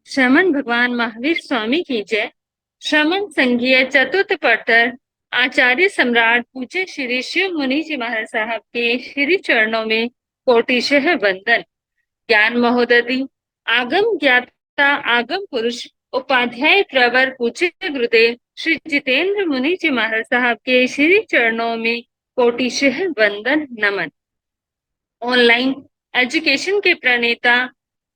श्रमण भगवान महावीर स्वामी की जय। श्रमण संघीय चतुर्थ पट्टर आचार्य सम्राट पूज्य श्री शिव मुनि जी महाराज साहब के श्री चरणों में कोटिशः वंदन। ज्ञान महोदधि आगम ज्ञाता आगम पुरुष उपाध्याय प्रवर पूज्य गुरुदेव श्री जितेंद्र मुनि जी महाराज साहब के श्री चरणों में कोटिशः वंदन नमन। ऑनलाइन एजुकेशन के प्रणेता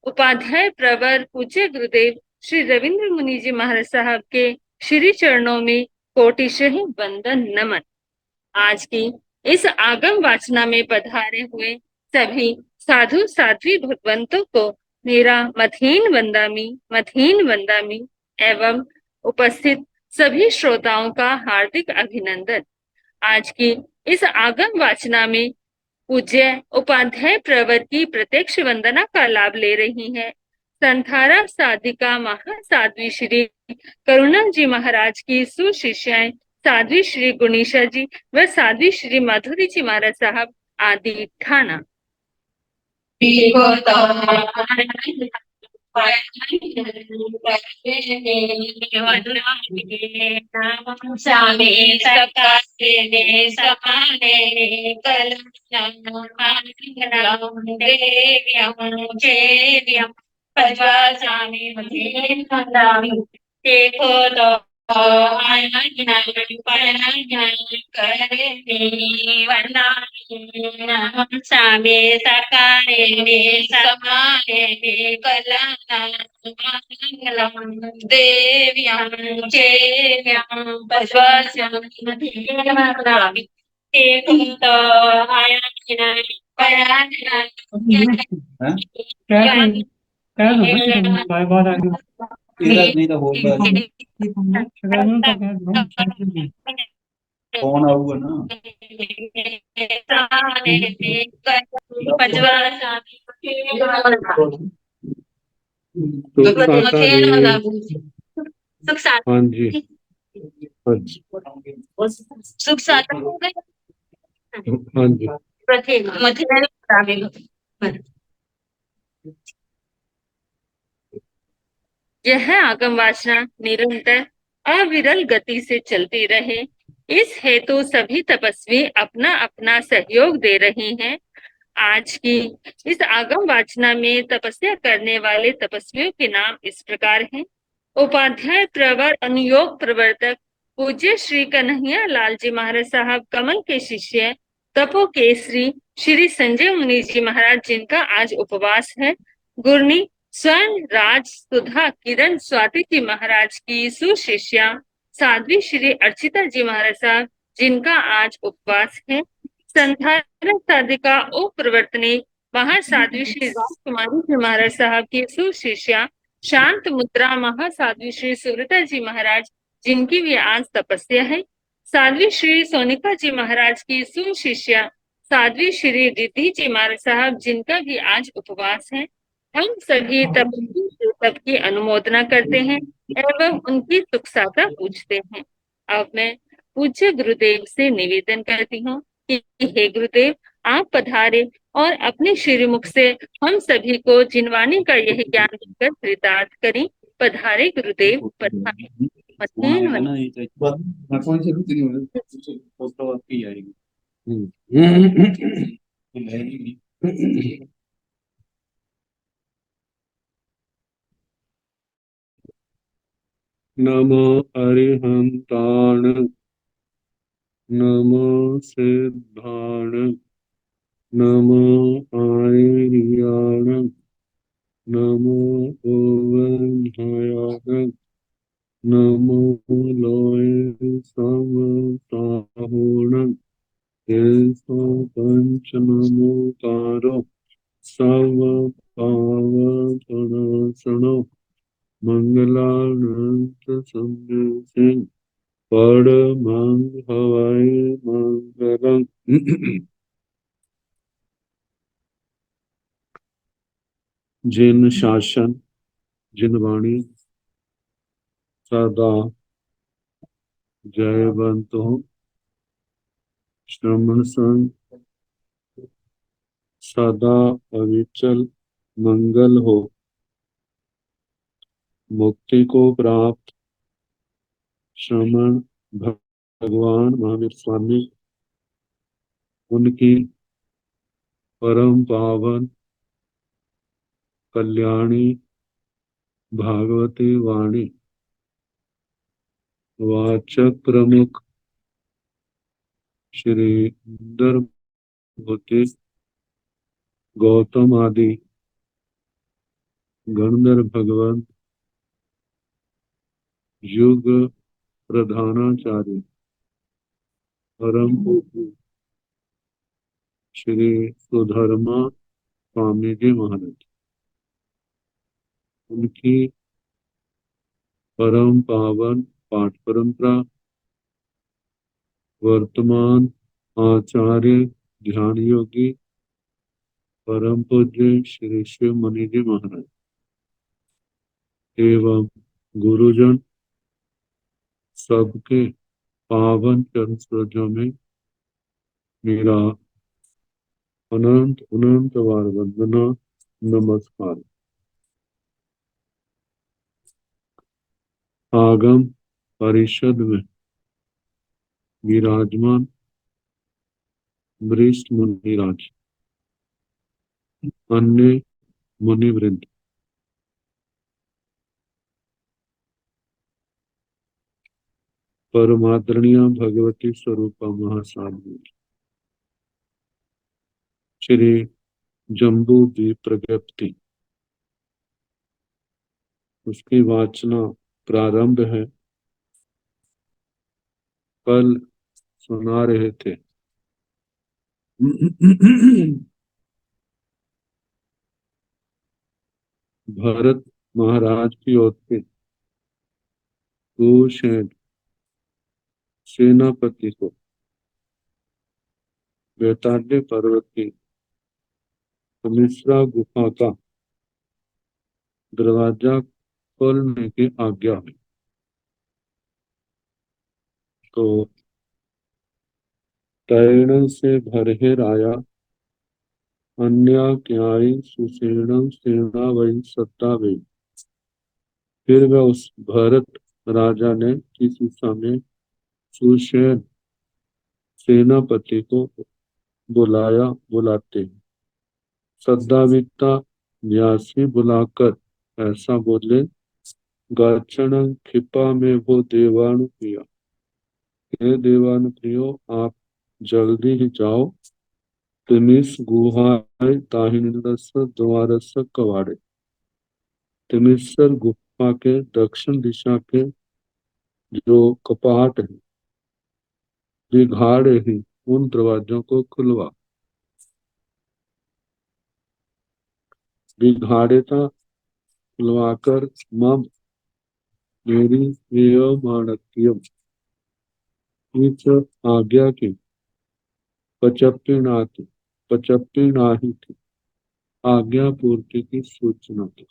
उपाध्याय प्रवर पूज्य गुरुदेव श्री रविंद्र मुनि जी महाराज साहब के श्री चरणों में कोटिशः वंदन नमन। आज की इस आगम वाचना में पधारे हुए सभी साधु साध्वी भगवंतों को मेरा मथीन वंदामी एवं उपस्थित सभी श्रोताओं का हार्दिक अभिनंदन। आज की इस आगम वाचना में पूज्य उपाध्याय प्रवर की प्रत्यक्ष वंदना का लाभ ले रही हैं संथारा साधिका महासाध्वी श्री करुणा जी महाराज की सुशिष्याएं साध्वी श्री गुणीशा जी व साध्वी श्री माधुरी जी महाराज साहब आदि ठाना। कौन आऊगा ना हाँ जी सुख साथ हाँ जी यह आगम वाचना निरंतर अविरल गति से चलती रहे, इस हेतु सभी तपस्वी अपना अपना सहयोग दे रहे हैं। आज की इस आगम वाचना में तपस्या करने वाले तपस्वियों के नाम इस प्रकार हैं। उपाध्याय प्रवर अनुयोग प्रवर्तक पूज्य श्री कन्हैया लाल जी महाराज साहब कमल के शिष्य तपो केसरी श्री संजय मुनि जी महाराज जिनका आज उपवास है। गुरनी स्वर्ण राज सुधा किरण स्वाति जी महाराज की सुशिष्या साध्वी श्री अर्चिता जी महाराज साहब जिनका आज उपवास है। संथान साधिका उपप्रवर्तनी महासाध्वी श्री राजकुमारी जी महाराज साहब की सुशिष्या शांत मुद्रा महासाध्वी श्री सुव्रता जी महाराज जिनकी भी आज तपस्या है। साध्वी श्री सोनिका जी महाराज की सुशिष्या साध्वी श्री रिद्धि जी महाराज साहब जिनका भी आज उपवास है। हम सभी तप की अनुमोदना करते हैं एवं उनकी सुख साधा पूछते हैं। अब मैं पूज्य गुरुदेव से निवेदन करती हूँ कि हे गुरुदेव आप पधारे और अपने श्रीमुख से हम सभी को जिनवाणी का यह ज्ञान देकर कृतार्थ करें। पधारे गुरुदेव पधारे। नमो अरिहंताण नमो सिद्धाण नमो आर्याण नमो ओवधायाण नमो लोय समताहुण पंच नमोकारो सव पावनसनो मंगलानंत संदेश परमं हवाई मंगलम। जिन शासन जिन वाणी सदा जयवंत हो श्रमण संग सदा अविचल मंगल हो। मुक्ति को प्राप्त श्रमण भगवान महावीर स्वामी उनकी परम पावन कल्याणी भागवती वाणी वाचक प्रमुख श्री इंदर भूति गौतम आदि गणधर भगवंत युग प्रधानाचार्य परम पूज्य श्री सुधर्मा स्वामी जी महाराज उनकी परम पावन पाठ परंपरा वर्तमान आचार्य ध्यान योगी परम पूज्य श्री शिव मुनि जी महाराज एवं गुरुजन सबके पावन चरण सरोजों में मेरा अनंत अनंत बार वंदना नमस्कार। आगम परिषद में विराजमान वरिष्ठ मुनिराज अन्य मुनिवृंद परमादरणीय भगवती स्वरूपा महासाध्वी श्री जम्बू द्वीप प्रज्ञप्ति उसकी वाचना प्रारंभ है। कल सुना रहे थे भरत महाराज की ओर से कुशेन सेनापति को वैताल्य पर्वत की मिश्रा गुफा का दरवाजा खोलने की आज्ञा हुई। तो तैरण से भरहे राया अन्या क्याई सुसेणम सेना वही सत्ता वही। फिर वह उस भरत राजा ने किसी समय सुषेण सेनापति को बुलाते सद्दाविता न्यासी बुलाकर ऐसा बोले, गाचन खिपा में वो देवानु प्रिया, हे देवानु प्रियो आप जल्दी ही जाओ। तिमिस गुहाय ताहिनिलस द्वारस कवाड़े। तिमिस्सर गुफा के दक्षिण दिशा के जो कपाट है बिघाड़े ही उन दरवाजों को खुलवा। बिघाड़ेता खुलवाकर मम मेरी माणक्यम इस आज्ञा की पचप्पिनाही थी आज्ञा पूर्ति की सूचना थी।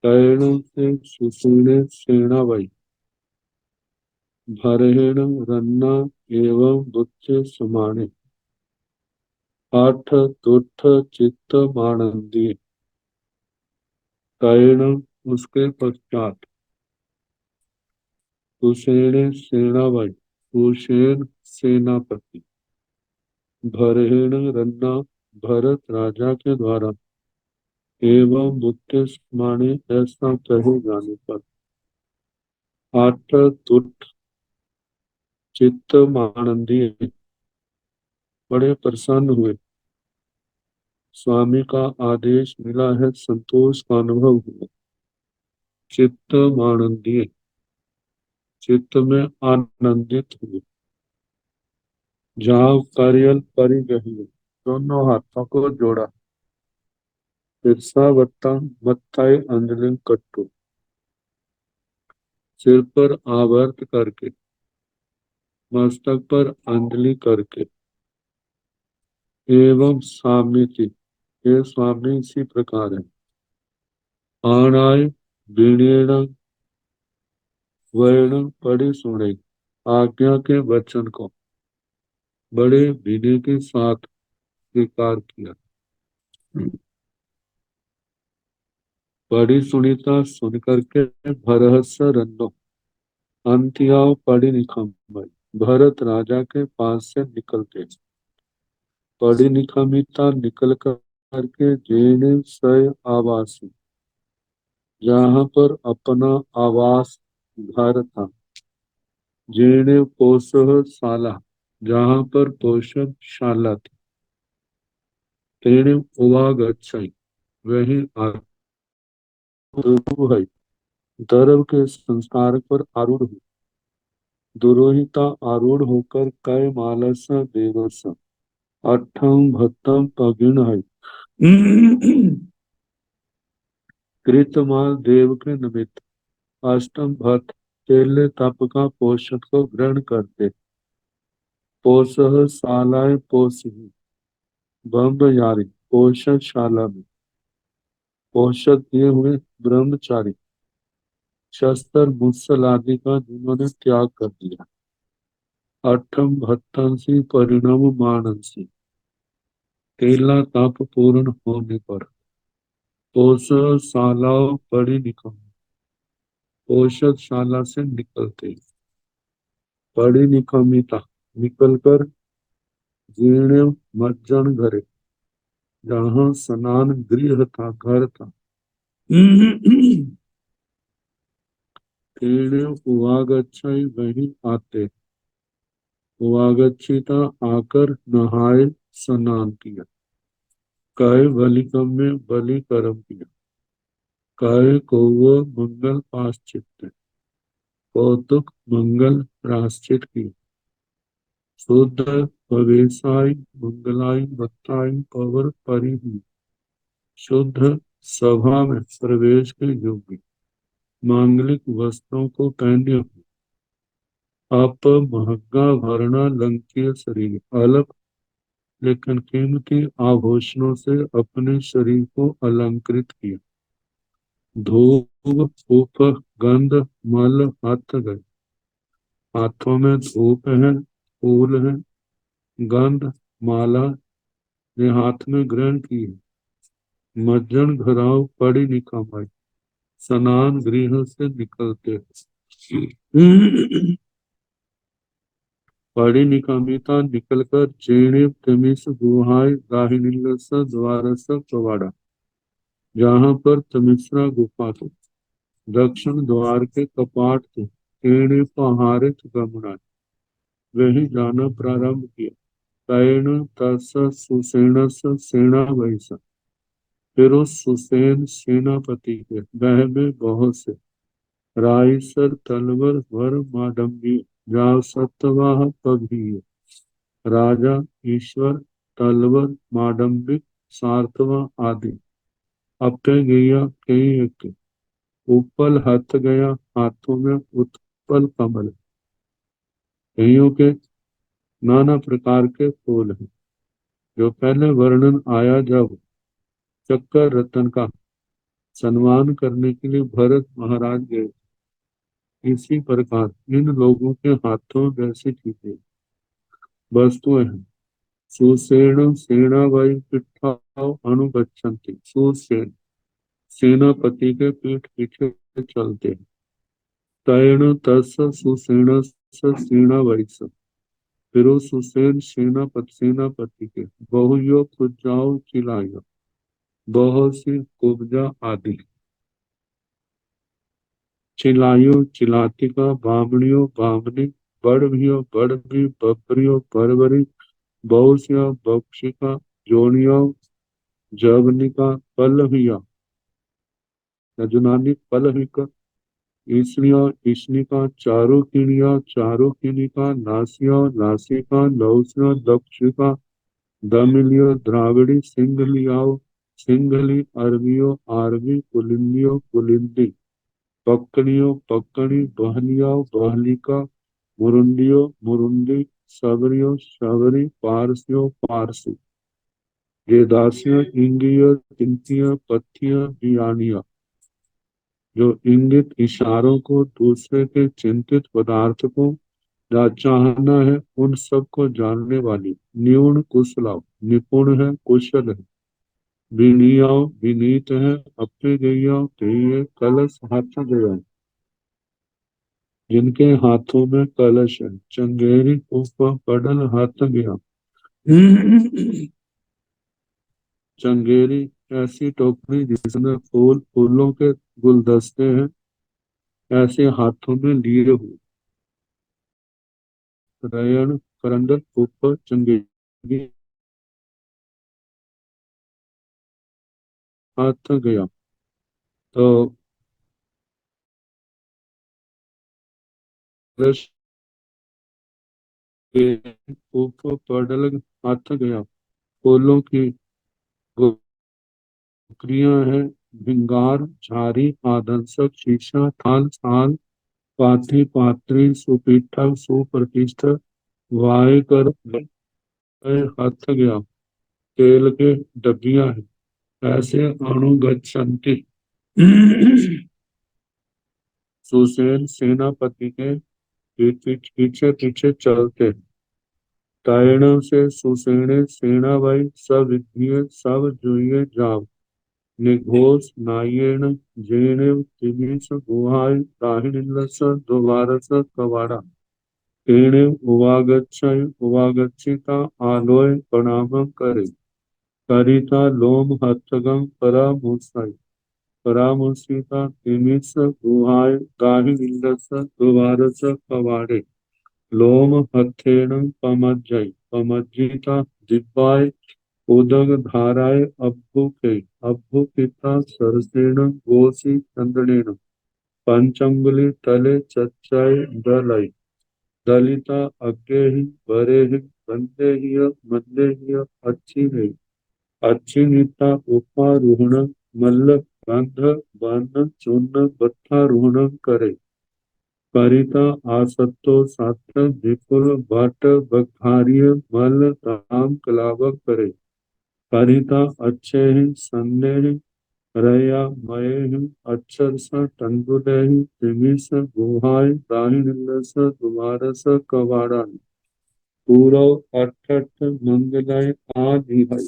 तैरण से सुसूने सेनावई भरहेण रन्ना एवं बुच्चे समाने आठ तुठ चित्त मानंदी। तैरण उसके पश्चात कुशेण सेनावई कुशेन सेनापति भरहेण रन्ना भरत राजा के द्वारा एवं बुद्ध माने ऐसा कहे जाने पर आठ तुठ चित्त मानंदी बड़े प्रसन्न हुए। स्वामी का आदेश मिला है, संतोष का अनुभव हुआ। चित्त मानंदी चित्त में आनंदित हुए। जाओ करियल परिगहिए दोनों हाथों को जोड़ा। तिरसावत्ता मत्थाई अंजलि कट्टू सिर पर आवर्त करके मस्तक पर अंजलि करके एवं सामिति ये स्वामी इसी प्रकार है। आनाय विणेण वर्ण पढ़ी सुने आज्ञा के वचन को बड़े विनय के साथ स्वीकार किया। पढ़ी सुनीता सुन करके भरहस रन्नो, अंतियाओ पढ़ी निखम्बई। भरत राजा के पास से निकलते, पढ़ी निखमिता निकल करके जेने सय आवासी, जहाँ पर अपना आवास घर था। जेने पोसह शाला, जहाँ पर पोषणशाला थी। तेने उवागच्छई, वही आरूढ़ है। दर्भ के संस्कार पर आरूढ़ हुई। दुरोहिता आरूढ़ होकर कय मालस देवस, अठम भत्तम पगिन है। कृतमाल देव के निमित्त, अष्टम भट्ट तेले तप का पोषक को ग्रहण करते। पोषह शालाएं पोषही, ब्रह्मचारी पोषणशाला में। पोषक किए हुए ब्रह्मचारी, शस्त्र मुत्सल आदि का जिन्होंने त्याग कर दिया। अठम भत्तंसी परिणाम मानसी, तेला तप पूर्ण होने पर। पोषक शालाओं पढ़ी निकम, पोषक शाला से निकलते। पढ़ी निकमिता निकलकर जीर्ण मज्जन घरे, जहाँ स्नान गृह था, घर था। तेने उवागच्छई, वहीं आते। उवागच्छिता आकर नहाए स्नान किया। काय बलिकम में बलि कर्म किया। काय कौव मंगल पाश्चित्य, कौतुक मंगल प्राश्चित किया। शुद्ध प्रवेशाय मंगलाई बत्ताई पवर परिहि, शुद्ध सभा में प्रवेश के योग्य मांगलिक वस्त्रों को पहने हुए। अप महंगा भरना लंकीय शरीर, अल्प लेकिन कीमती आभूषणों से अपने शरीर को अलंकृत किया। धूप उप गंध मल हाथ गए, हाथों में धूप है, फूल है, गंध माला ने हाथ में ग्रहण की है। मज्जन घराव पड़ी निकमाई, स्नान गृह से निकलते। पड़ी निकामिता निकलकर चेणे तमिस गुहाय दाहिनीलस द्वारस प्रवाड़ा, जहाँ पर तमिश्रा गुफा थी, दक्षिण द्वार के कपाट थे। तेणे पहाड़ित गमना, वही जाना प्रारंभ किया। तैण तस सुसेनस सेना वैसा, फिर उस सुसेन सेनापति के वह में बहुत से राइसर तलवर वर माडम्बी, जाव सतवाह पगही, राजा ईश्वर तलवर माडम्बिक सार्थवा आदि। अपे गैया कई एक, उपल हथ गया, हाथों में उत्पल कमल। कईयों के नाना प्रकार के फूल हैं। जो पहले वर्णन आया, जब चक्कर रतन का सम्मान करने के लिए भरत महाराज गए, इसी प्रकार इन लोगों के हाथों वैसी चीजें वस्तुएं हैं। सुसेन सेना वही पिट्ठाओ अनुगच्छन्ति, सुसेन सेनापति के पीठ पीछे चलते हैं। तैण तस् सुसेन सेना वैस, फिर उस सुसेन सेनापति के बहुयो कुजाओ चिलायो, बहुत सी कुब्जा आदि। चिलायो चिलातिका, बामणियो बामनी, बड़भियो बड़भी, बबरियो बरबरी, बहुसिया बक्षिका, जोनियो जवनिका, पलभिया यजुनानी पलभिका, ईसनिया ईशनिका, चारुकिनिका, नासिया नासिका, लौसिया दक्षिका, दमिलियो द्राविड़ी, सिंघलियाओ सिंघली, अरबियो आरबी, कुलिंदियो कुलिंदी, पक्कड़ियो पक्कड़ी, बहलियाओ बहलिका, मुरुंडियो मुरुंडी, सबरियो शबरी, पारसियो पारसी, देदासिया इंगिया तिंतिया पथिया बियानिया। जो इंगित इशारों को दूसरे के चिंतित पदार्थ को या चाहना है, उन सब को जानने वाली। न्यून कुशला, निपुण है, कुशल है। विनियो विनीत है अपने गैया तेये कलश हाथ गया, जिनके हाथों में कलश है, चंगेरी ऊपर पडल हाथ गया। चंगेरी ऐसी टोकरी जिसमें फूल फूलों के गुलदस्ते हैं, ऐसे हाथों में लिए हुए। रयन करंदल ऊपर चंगेरी हाथ गया। तो कलश के ऊपर पडल हाथ गया, फूलों की टोकरियां हैं, भिंगार झारी आदर्शक शीशा थाल थाल पाथी पात्री सुपीठा सुप्रतिष्ठ वाय कर हाथ गया। तेल के डब्बियां हैं, ऐसे अणुगच्छन्ति। सुसेन सेनापति के पीछे पीछे चलते, तायण से सुसेने सेनाबाई सब विधिये सब जुइये जाव, निघोष नायेण जेणे तिमिस गुहाय दाहिनिल्लस द्वारस कवाड़ा, तेणे उवागच्छिता आलोय प्रणामं करे, करिता लोम हस्तगं परामुषिता तिमिस गुहाय दाहिनिल्लस द्वारस कवाड़े, लोम हथेन पमज्जिता दिव्याय उदग धाराय अभ्युपिता सरसेन गोसी चंदनेन, पंचंगुली तले चच्चाय दलाई, दलिता अग्गेहि बरेहि बंदेहिय मंदेहिय अच्छी नीता उपारूहण मल्ल बंध बन चूर्ण बत्थारूहण करे, परिता आसत्तो सात्र विपुल भट्ट बखारिय मल राम कलावक करे, परिता अच्छे ही सन्ने ही रया मये ही अक्षर स टंडुले ही तिमिस गुहाय दाहि निल्लस दुवारस कवाड़ा, पूरव अठठ मंगलय आदि है,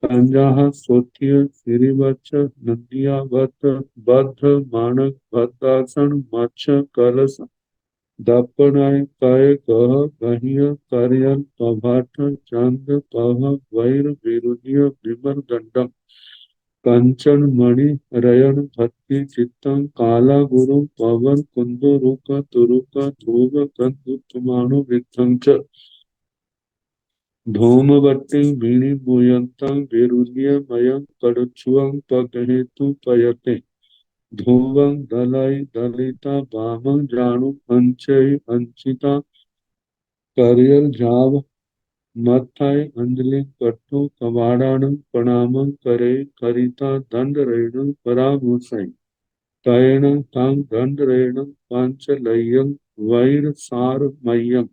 पंजाह सोथिय सिरिवच्छ नंदियावत बद्ध मानक भद्रासन मच्छ कलश दपनाय काय कह गहिय करयन कभाठ चंद कह वैर विरुदिय विमल दंडम, कंचन मणि रयन भक्ति चित्तम काला गुरु पवन कुंदु रुक तुरुक ध्रुव कंदु तुमाणु विद्धं च, धूमवती वीणी मुयंतं विरुद्य मयं कड़छुअं पगहेतु पयते, ध्रुवं दलाई दलिता वामं जानु अंचै अंचिता करियल जाव, मत्थाय अंजलि कट्टु कवाड़ानं प्रणामं करे, करिता दंड रेणु परामुसै, तयेण तं दंड रेणु पांचलय्यं वैर सार मह्यं,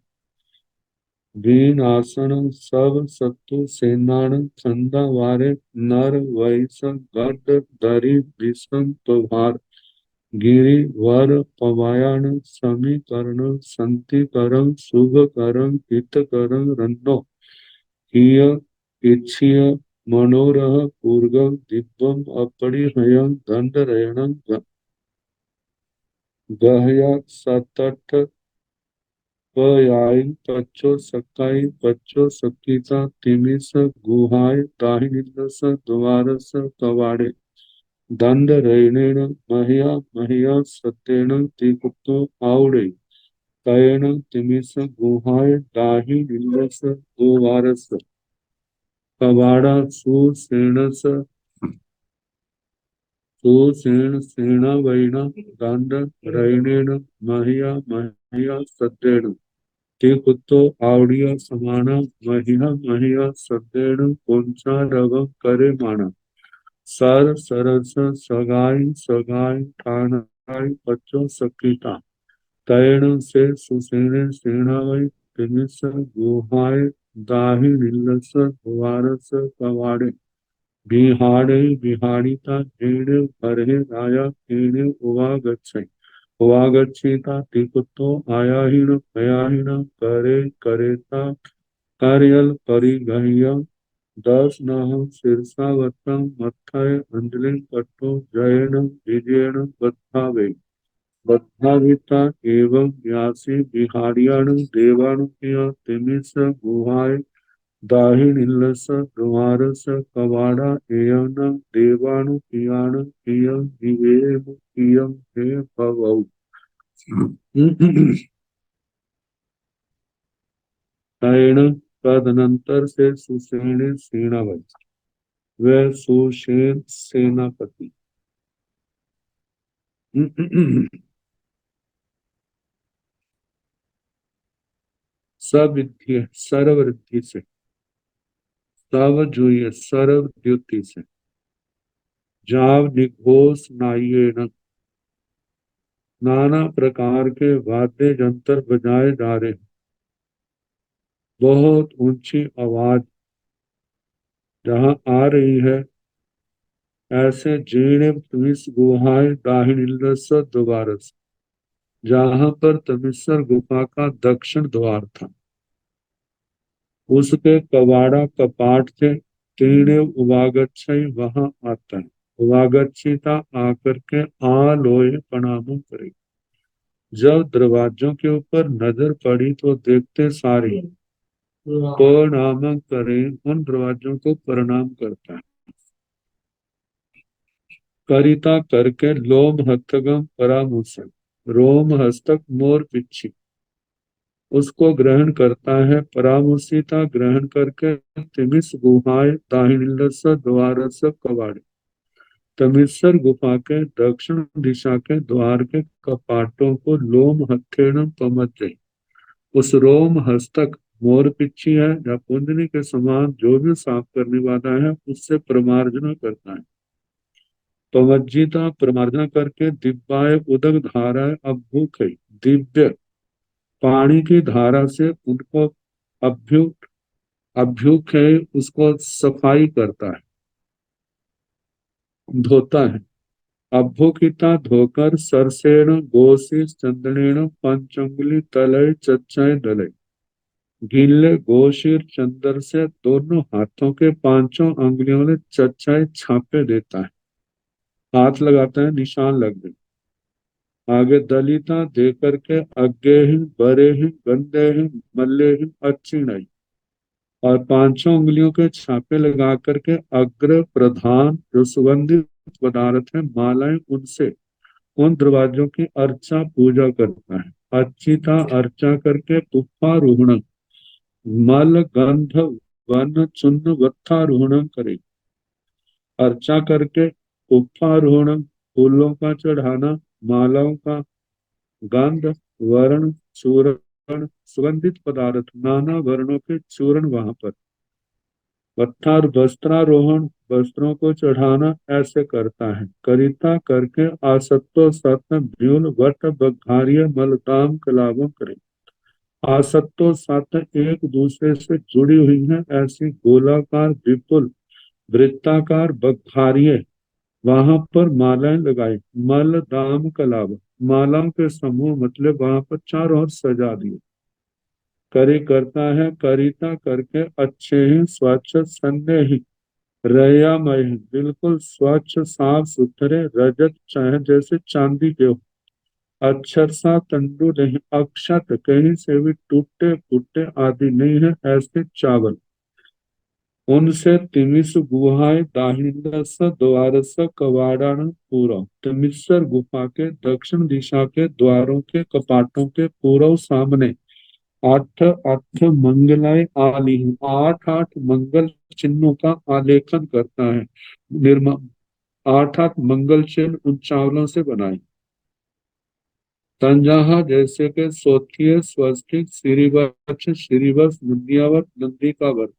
वीणासन सब सत्तु सेनान चंदा वारे नर वैस गद दरी विषम तुभार, गिरि वर पवायन समीकरण संतिकरं शुभकरं हितकरं रन्नो, किय इच्छिय मनोरह पूर्वं दिव्यम अपरिहयं दंडरेणं गहया सतत पयाय पच्चो सकाई पच्चो सकीता तिमिस गुहाय दाहिनिल्लस द्वारस कवाड़े, दंड रेणेन मह्या मह्या सत्येन तिकुतो आउड़े, तयेन तिमिस गुहाय दाहिनिल्लस द्वारस कवाड़ा सुसेण सेना वैना दंड रेणेन मह्या मह्या सत्येन तिकुतो आवड़िया समाना, महिया महिया सतेण पुंसा रवं करे माना, सर सरस सगाई सगाई ठाणाई बच्चों सकीता, तैण से सुसेने सेनावई तिमिस गुहाय दाहि निल्लस वारस कवाड़े, बिहाड़े बिहाड़िता जेणे भरे राया तेणे उवागच्छिता तिकुतो आयाहीन भयाहीन करे करेता कार्यल परिगह्य दस नः शीर्षावतम मत्थय अंजलि कट्टो जयेन विजयेन बद्धावे बद्धाविता एवं व्यासी विहार्याणु देवानुपय तिमिस गुहाय दाहिनिल्लस द्वारस कवाड़ा एयन देवानुपियाण पियं विवेम पियं हे भवौ। तैण तदनंतर से सुषेण सेनापति वह सुषेण सेनापति सविद्य सर्ववृद्धि से सवजुय सर्वद्युति से जाव निघोष नायेन नाना प्रकार के वाद्य यंत्र बजाए जा रहे हैं। बहुत ऊंची आवाज जहाँ आ रही है ऐसे जीर्ण तमिस गुहाएं दाहिनिल्लस द्वारस जहाँ पर तमिस्सर गुफा का दक्षिण द्वार था उसके कवाड़ा कपाट थे। तीर्ण उवागच्छई वहां आता है उवागच्छिता आकर के आ लोए प्रणाम करे। जब दरवाजों के ऊपर नजर पड़ी तो देखते सारे प्रणाम करें उन दरवाजों को प्रणाम करता है। करिता करके लोम हस्तगम परामूषण रोम हस्तक मोर पिच्छी उसको ग्रहण करता है। परामूषिता ग्रहण करके तिमिस गुहाय दाहिनिल्लस द्वारस कवाड़े तमिस्सर गुफा के दक्षिण दिशा के द्वार के कपाटों को लोम हथेण पमज उस रोम हस्तक मोर पिच्छी है या कुंडली के समान जो भी साफ करने वाला है उससे प्रमार्जना करता है। पवज्जिता प्रमार्जना करके दिव्याय उदक धारा अभ्युख दिव्य पानी की धारा से उनको अभ्युक अभ्युख उसको सफाई करता है धोता है। अभ्युकिता धोकर सरसेण गोसी चंदनेण पंचंगुली तलय चच्चय दलय गीले गोशीर चंदर से दोनों हाथों के पांचों अंगुलियों में चच्चाई छापे देता है। हाथ लगाता है निशान लग गए। आगे दलिता दे करके अज्ञे ही बरे ही गंदे ही मल्ले ही अच्छी नहीं और पांचों उंगलियों के छापे लगा करके अग्र प्रधान जो सुगंधित पदार्थ है मालाएं उनसे उन दरवाजों की अर्चा पूजा करता है। अच्छिता अर्चा करके पुष्पारोहण मल गंध वन चुन्न वत्थारोहण करे। अर्चा करके पुष्पारोहण फूलों का चढ़ाना मालाओं का गंध वर्ण चूर्ण सुगंधित पदार्थ नाना वर्णों के चूर्ण वहां पर वत्थार वस्त्रारोहण वस्त्रों को चढ़ाना ऐसे करता है। करिता करके आसत्तो सत्न व्यूल वट बघार्य मलताम कलावम करे। आसत्तो सत्न एक दूसरे से जुड़ी हुई है ऐसी गोलाकार विपुल वृत्ताकार बघारिये वहां पर मालाएं लगाई। मल दाम कलाव मालाओं के समूह मतलब वहां पर चारों ओर सजा दिए। करी करता है करिता करके अच्छे ही स्वच्छ संदेह ही रयामय बिल्कुल स्वच्छ साफ सुथरे रजत चाहे जैसे चांदी के हो। अक्षर सा तंडु नहीं अक्षत कहीं से भी टूटे फूटे आदि नहीं है ऐसे चावल उनसे तिमिस गुहाएं दाहिनस द्वारस कवाड़ान पूरव तिमिस्सर गुफा के दक्षिण दिशा के द्वारों के कपाटों के पूर्व सामने आठ आठ मंगलाएं आली हैं। आठ आठ मंगल चिन्हों का आलेखन करता है निर्माण आठ आठ मंगल चिन्ह उन चावलों से बनाए। तंजाहा जैसे के सोथिय स्वस्तिक श्रीवत्स श्रीवत्स नंदियावत नंदी का वर्ग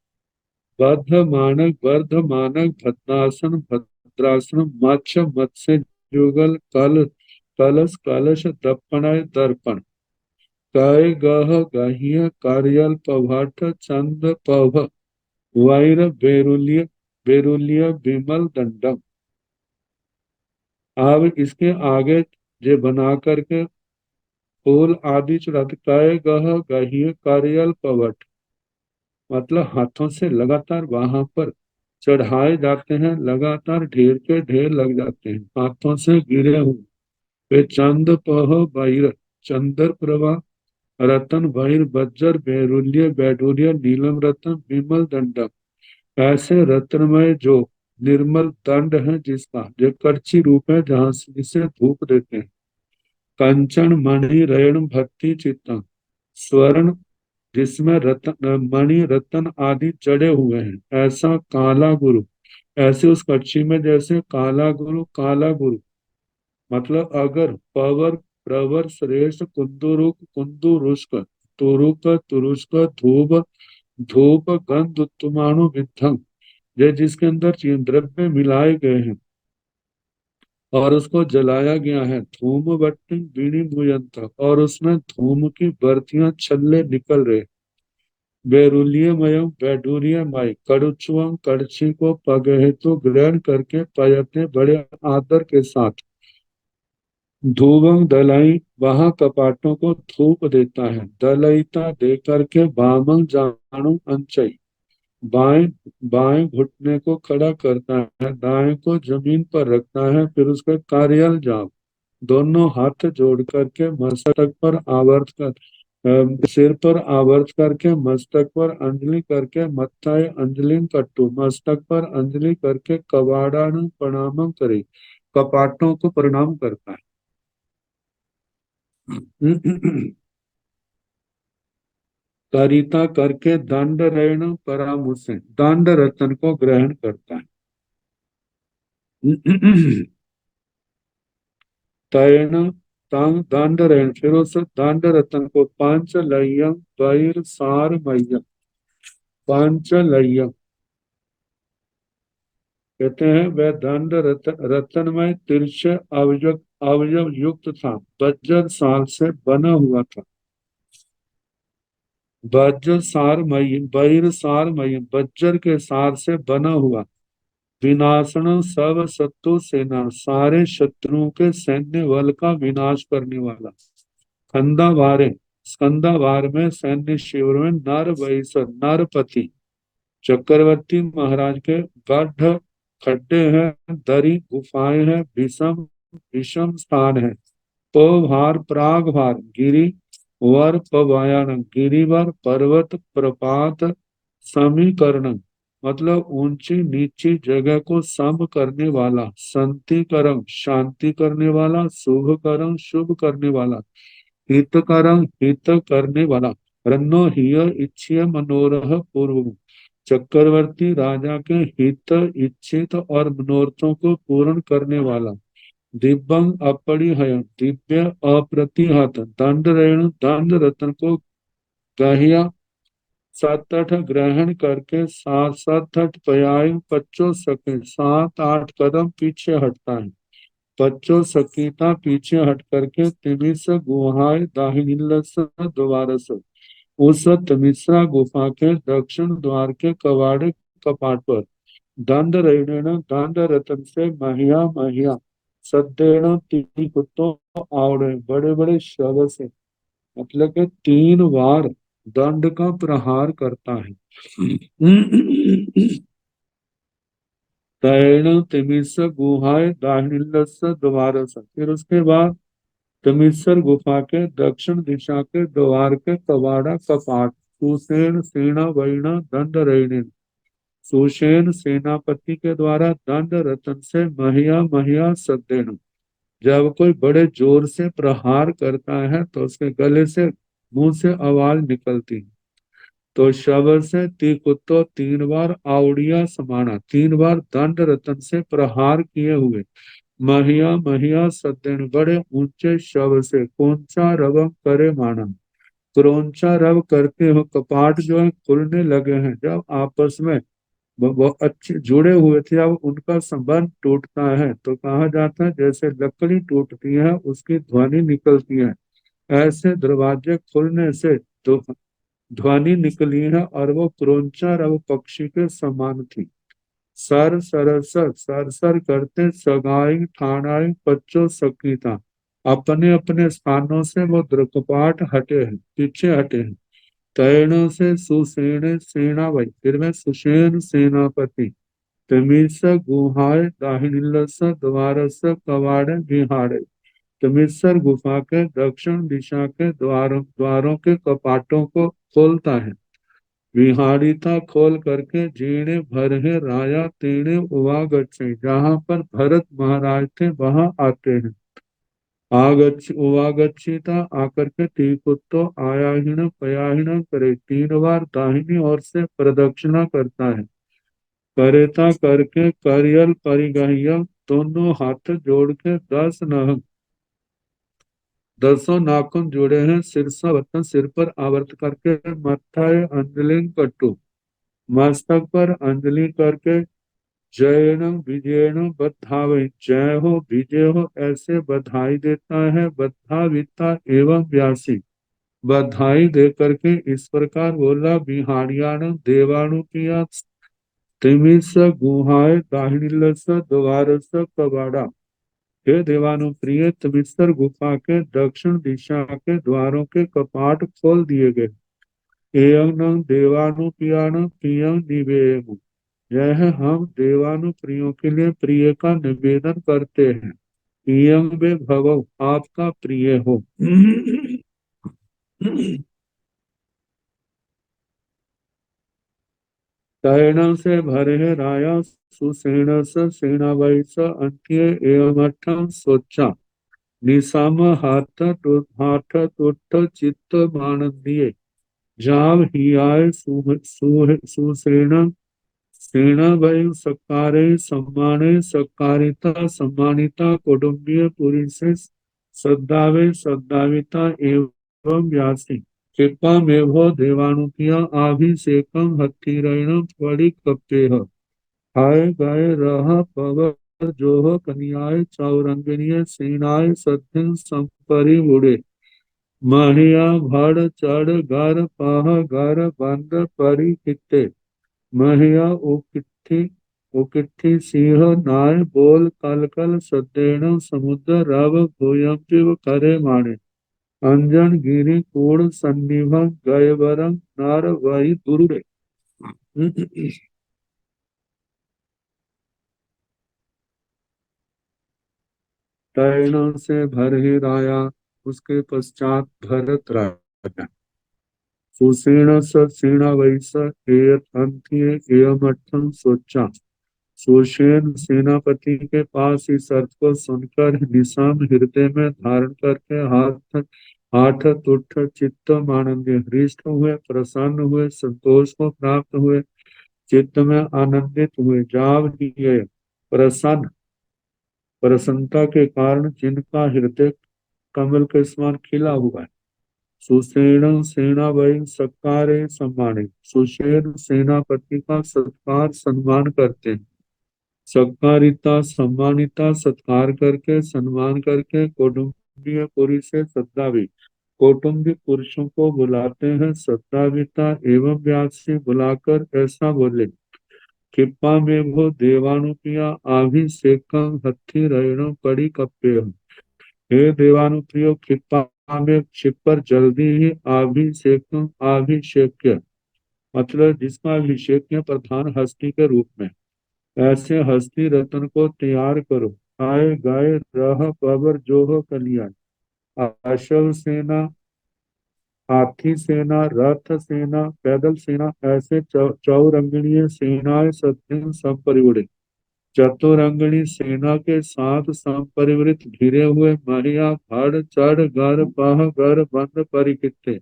बद्ध मानक वर्ध मानक भद्रासन भद्रासन मत्स्य मत्स्य जुगल कल कलश कलश दर्पणाय दर्पण काय गह गाह्य कार्यल पभाट चंद पभ वैर बेरुल्य बेरुल्य विमल दंडम। अब इसके आगे जे बना करके फूल आदि चढ़ाते काय गह गाह्य कार्यल पवट मतलब हाथों से लगातार वहां पर चढ़ाए जाते हैं, लगातार ढेर के ढेर लग जाते हैं, हाथों से गिरे हुए वे चंद पह बहिर, चंदर प्रभा, रतन बहिर, बज्जर बैरूल्य बैडूर्य, नीलम रतन विमल दंडक, ऐसे रत्नमय जो निर्मल दंड है जिसका, जो करछी रूप है जहां से जिसे धूप देते हैं, कंचन मणि रेणु भक्ति चित्तम, स्वर्ण जिसमें रतन मणि रतन आदि जड़े हुए हैं, ऐसा काला गुरु, ऐसे उस कच्छी में जैसे काला गुरु मतलब अगर पवर प्रवर श्रेष्ठ कुंदुरुक कुंदुरुष्क तुरुक तुरुष्क धूप धूप गंध उत्तमाणु विद्धम, ये जिसके अंदर द्रव्य मिलाए गए हैं और उसको जलाया गया है, धूम बट्टी बीड़ी मुयंत, और उसमें धूम की बर्तियां छल्ले निकल रहे, बैरूल्यमयम बैडूर्यमय, कड़ुचुअम कड़छी को पगहेतु ग्रहण करके पयते बड़े आदर के साथ, धूवं दलाई वहां कपाटों को थूक देता है, दलईता दे करके वामं जानू अंचई, बाएं बाएं घुटने को खड़ा करता है, दाएं को जमीन पर रखता है, फिर उसका कार्यल जाप, दोनों हाथ जोड़ करके मस्तक पर आवर्त कर सिर पर आवर्त करके मस्तक पर अंजलि करके मत्थाय अंजलि कट्टू, मस्तक पर अंजलि करके कवाड़ान प्रणाम करे, कपाटों को प्रणाम करता है। तरीता करके दंड रेण परामुसे, दंड रतन को ग्रहण करता है। तैण तंग दंड रेण, फिर उस दंड रतन को पांच लय्यम वैर सार मय्यम, पांच लय्यम कहते हैं वह दंड रतनमय तिरछे अवयव युक्त था, वज्र साल से बना हुआ था, वज्र सार मय वैर सार मय, वज्र के सार से बना हुआ, विनाशन सब शत्रु सेना, सारे शत्रुओं के सैन्य बल का विनाश करने वाला, खंडावारे स्कंदावार में सैन्य शिविर में नर वैसर नरपति, चक्रवर्ती महाराज के गढ़ खड्डे हैं, दरी गुफाएं हैं, विषम विषम स्थान है, पभार प्राग भार गिरी वर पवायान, गिरिवर पर्वत प्रपात, समीकरण मतलब ऊंची नीची जगह को सम करने वाला, संतिकरण शांति करने वाला, शुभकरण शुभ करने वाला, हितकरं हित करने वाला, रन्नो हिय इच्छ्य मनोरह पूर्व, चक्रवर्ती राजा के हित इच्छित और मनोरथों को पूर्ण करने वाला, दिव्यं अपरिहय दिव्य अप्रतिहत, दंड रेणु दंड रत्न को गहिया सात ग्रहण करके सात सात पयाय पच्चों सके, सात आठ कदम पीछे हटता है, बच्चों सकीता पीछे हट करके तिमिस गुहाय दाहिनीलस द्वारस, उस तमिस्रा गुफा के दक्षिण द्वार के कवाड़ कपाट पर, दंड रेणु दंड रतन से महिया महिया, सद्देण तीन कुत्तों आवड़े बड़े बड़े शव से, मतलब कि 3 बार दंड का प्रहार करता है। तैण तिमिस गुहाय दाहिनीलस द्वारस, फिर उसके बाद तमिस्र गुफा के दक्षिण दिशा के द्वार के कवाड़ा कपाट, सुसेन सेना वैणा दंड रैणिन, सुषेण सेनापति के द्वारा दंड रतन से महिया महिया सद्देन, जब कोई बड़े जोर से प्रहार करता है तो उसके गले से मुंह से आवाज निकलती है, तो शब्द से ती कुत्तो 3 बार आवड़िया समाना, 3 बार दंड रतन से प्रहार किए हुए, महिया महिया सद्देन बड़े ऊंचे शव से कौनसा रवम करे माना, क्रौंचा रव करते हो कपाट जो है खुलने लगे हैं, जब आपस में वो अच्छे जुड़े हुए थे अब उनका संबंध टूटता है तो कहा जाता है जैसे लकड़ी टूटती है उसकी ध्वनि निकलती है, ऐसे दरवाजे खुलने से तो ध्वनि निकली है और वो क्रौंचा रव पक्षी के समान थी, सर सरसर सरसर करते सगाई ठाणाई पच्चों सकीता, अपने अपने स्थानों से वो द्रकपाट हटे हैं पीछे हटे हैं, तैण से सुसेन सेनावै, फिर में सुषेण सेनापति, तमीस गुहाय दाहिनीलस द्वारस कवाड़ विहारे। तमीसर गुफा के दक्षिण दिशा के द्वारों द्वारों के कपाटों को खोलता है। विहारिता खोल करके जीणे भरहे राया तीणे उवागच्छे, जहाँ पर भरत महाराज थे वहां आते हैं। आगच्छ उवागच्छिता आकर के तीकुत्तो आयाहीन पयाहीन करे, 3 बार दाहिनी ओर से प्रदक्षिणा करता है। करेता करके करियल परिगह्य, दोनों हाथ जोड़ के 10 नह 10 नाखून जोड़े हैं, सिरसा वतन सिर पर आवर्त करके, मत्थाय अंजलि कट्टु, मस्तक पर अंजलि करके, जयन विजयन बधावे, जय हो विजय हो ऐसे बधाई देता है। बद्धाविता एवं व्यासी, बधाई दे करके इस प्रकार बोला, बिहारियाण देवाणु किया, तिमिस गुहाय दाहिनीलस द्वारस कबाड़ा। हे देवानुप्रिय, तमिस्र गुफा के दक्षिण दिशा के द्वारों के कपाट खोल दिए गए। एयं देवानुप्रियाण प्रियं निवेम, यह हम देवानुप्रियों के लिए प्रिय का निवेदन करते हैं। प्रियं वे भवो, आपका प्रिय हो। तैण से भरे राया सुसेण सेना वैस अंत्य एवं अठम सोचा, निसाम हाथ टुट चित्त मानंदिये, जाव हियाय सुसेण सेना वै सकारे सम्माने सकारिता सम्मानिता कुटुंबीय पुरी से सद्दावे सद्दाविता एवं व्यासी। कृपा में वो देवानुकिया अभिषेकम हत्थिरैणम पड़ी कप्पेह, हाय गाय रह पवर जोह कन्याय चौरंगिणीय सेनाय सत्यं संपरि उड़े। महिया भड़ चढ़ घर पह घर बंद परि कित्ते, महिया उकिट्ठी सिंह नाय बोल कल कल सदेण समुद्र रव भूयं पिब करे माणे। अंजन गिरी कूड़ सन्निभं गए वरं नार वही दुरुड़े। तैणों से भर ही राया, उसके पश्चात भरत राजा। सुसेण सेना वैस एयत अंत्य एयमठम सोचा, सुषेण सेनापति के पास इस अर्थ को सुनकर निशाम हृदय में धारण करके हाथ हाथ तुठ चित्त मानंदे, हृष्ट हुए, प्रसन्न हुए, संतोष को प्राप्त हुए, चित्त में आनंदित हुए। जाव किए प्रसन्न, प्रसन्नता के कारण जिनका हृदय कमल के समान खिला हुआ है। सुषेण सेना वही सत्कारे सम्मानित, सुषेण सेनापति का सत्कार सम्मान करते हैं। सत्कारिता सम्मानिता, सत्कार करके सम्मान करके, कौटुंबिक पुरुष से सद्दावी, कौटुंबिक पुरुषों को बुलाते हैं। सद्दाविता एवं व्यासी, बुलाकर ऐसा बोले, कृपा में वो देवानुप्रिया अभिषेकं हथि रहणो पड़ी कप्पे, हे देवानुप्रियो कृपा में छिप पर जल्दी ही अभिषेकं अभिषेक्य, मतलब जिसका अभिषेक प्रधान हस्ती के रूप में, ऐसे हस्ती रत्न को तैयार करो। आए गाय रह पवर जोह कलियान, अश्व सेना, हाथी सेना, रथ सेना, पैदल सेना, ऐसे चौरंगीय सेनाएं सत्य संपरिवड़े। चतुरंगनी सेना के साथ संपरिवृत घिरे हुए महिया भड़ चढ़ घर पह घर बंद परिकिते,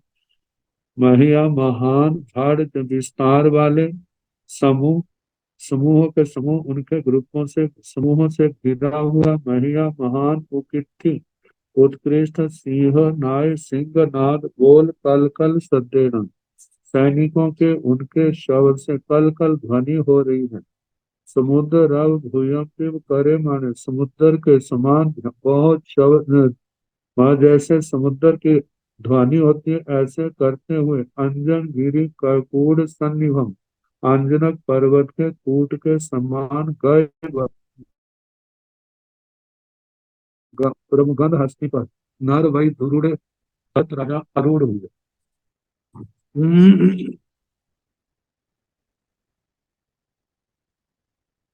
महिया महान भड़ विस्तार वाले, समूह समूहों के समूह, उनके ग्रुपों से समूहों से घिरा हुआ महिया महान उकिट्ठी, उत्कृष्ट सिंह नाय सिंह नाद बोल कल कल सदेना, सैनिकों के उनके शब्द से कल कल ध्वनि हो रही है। समुद्र रव भूयं पिब करे माने, समुद्र के समान बहुत शब्द, वहां जैसे समुद्र की ध्वनि होती है ऐसे करते हुए, अंजन गिरी कर्पूर सन्निभम, अंजनक पर्वत के कूट के समान गए प्रमुगंध हस्ती पर, नर वही धुरुड़े, हत राजा अरूढ़ हुए।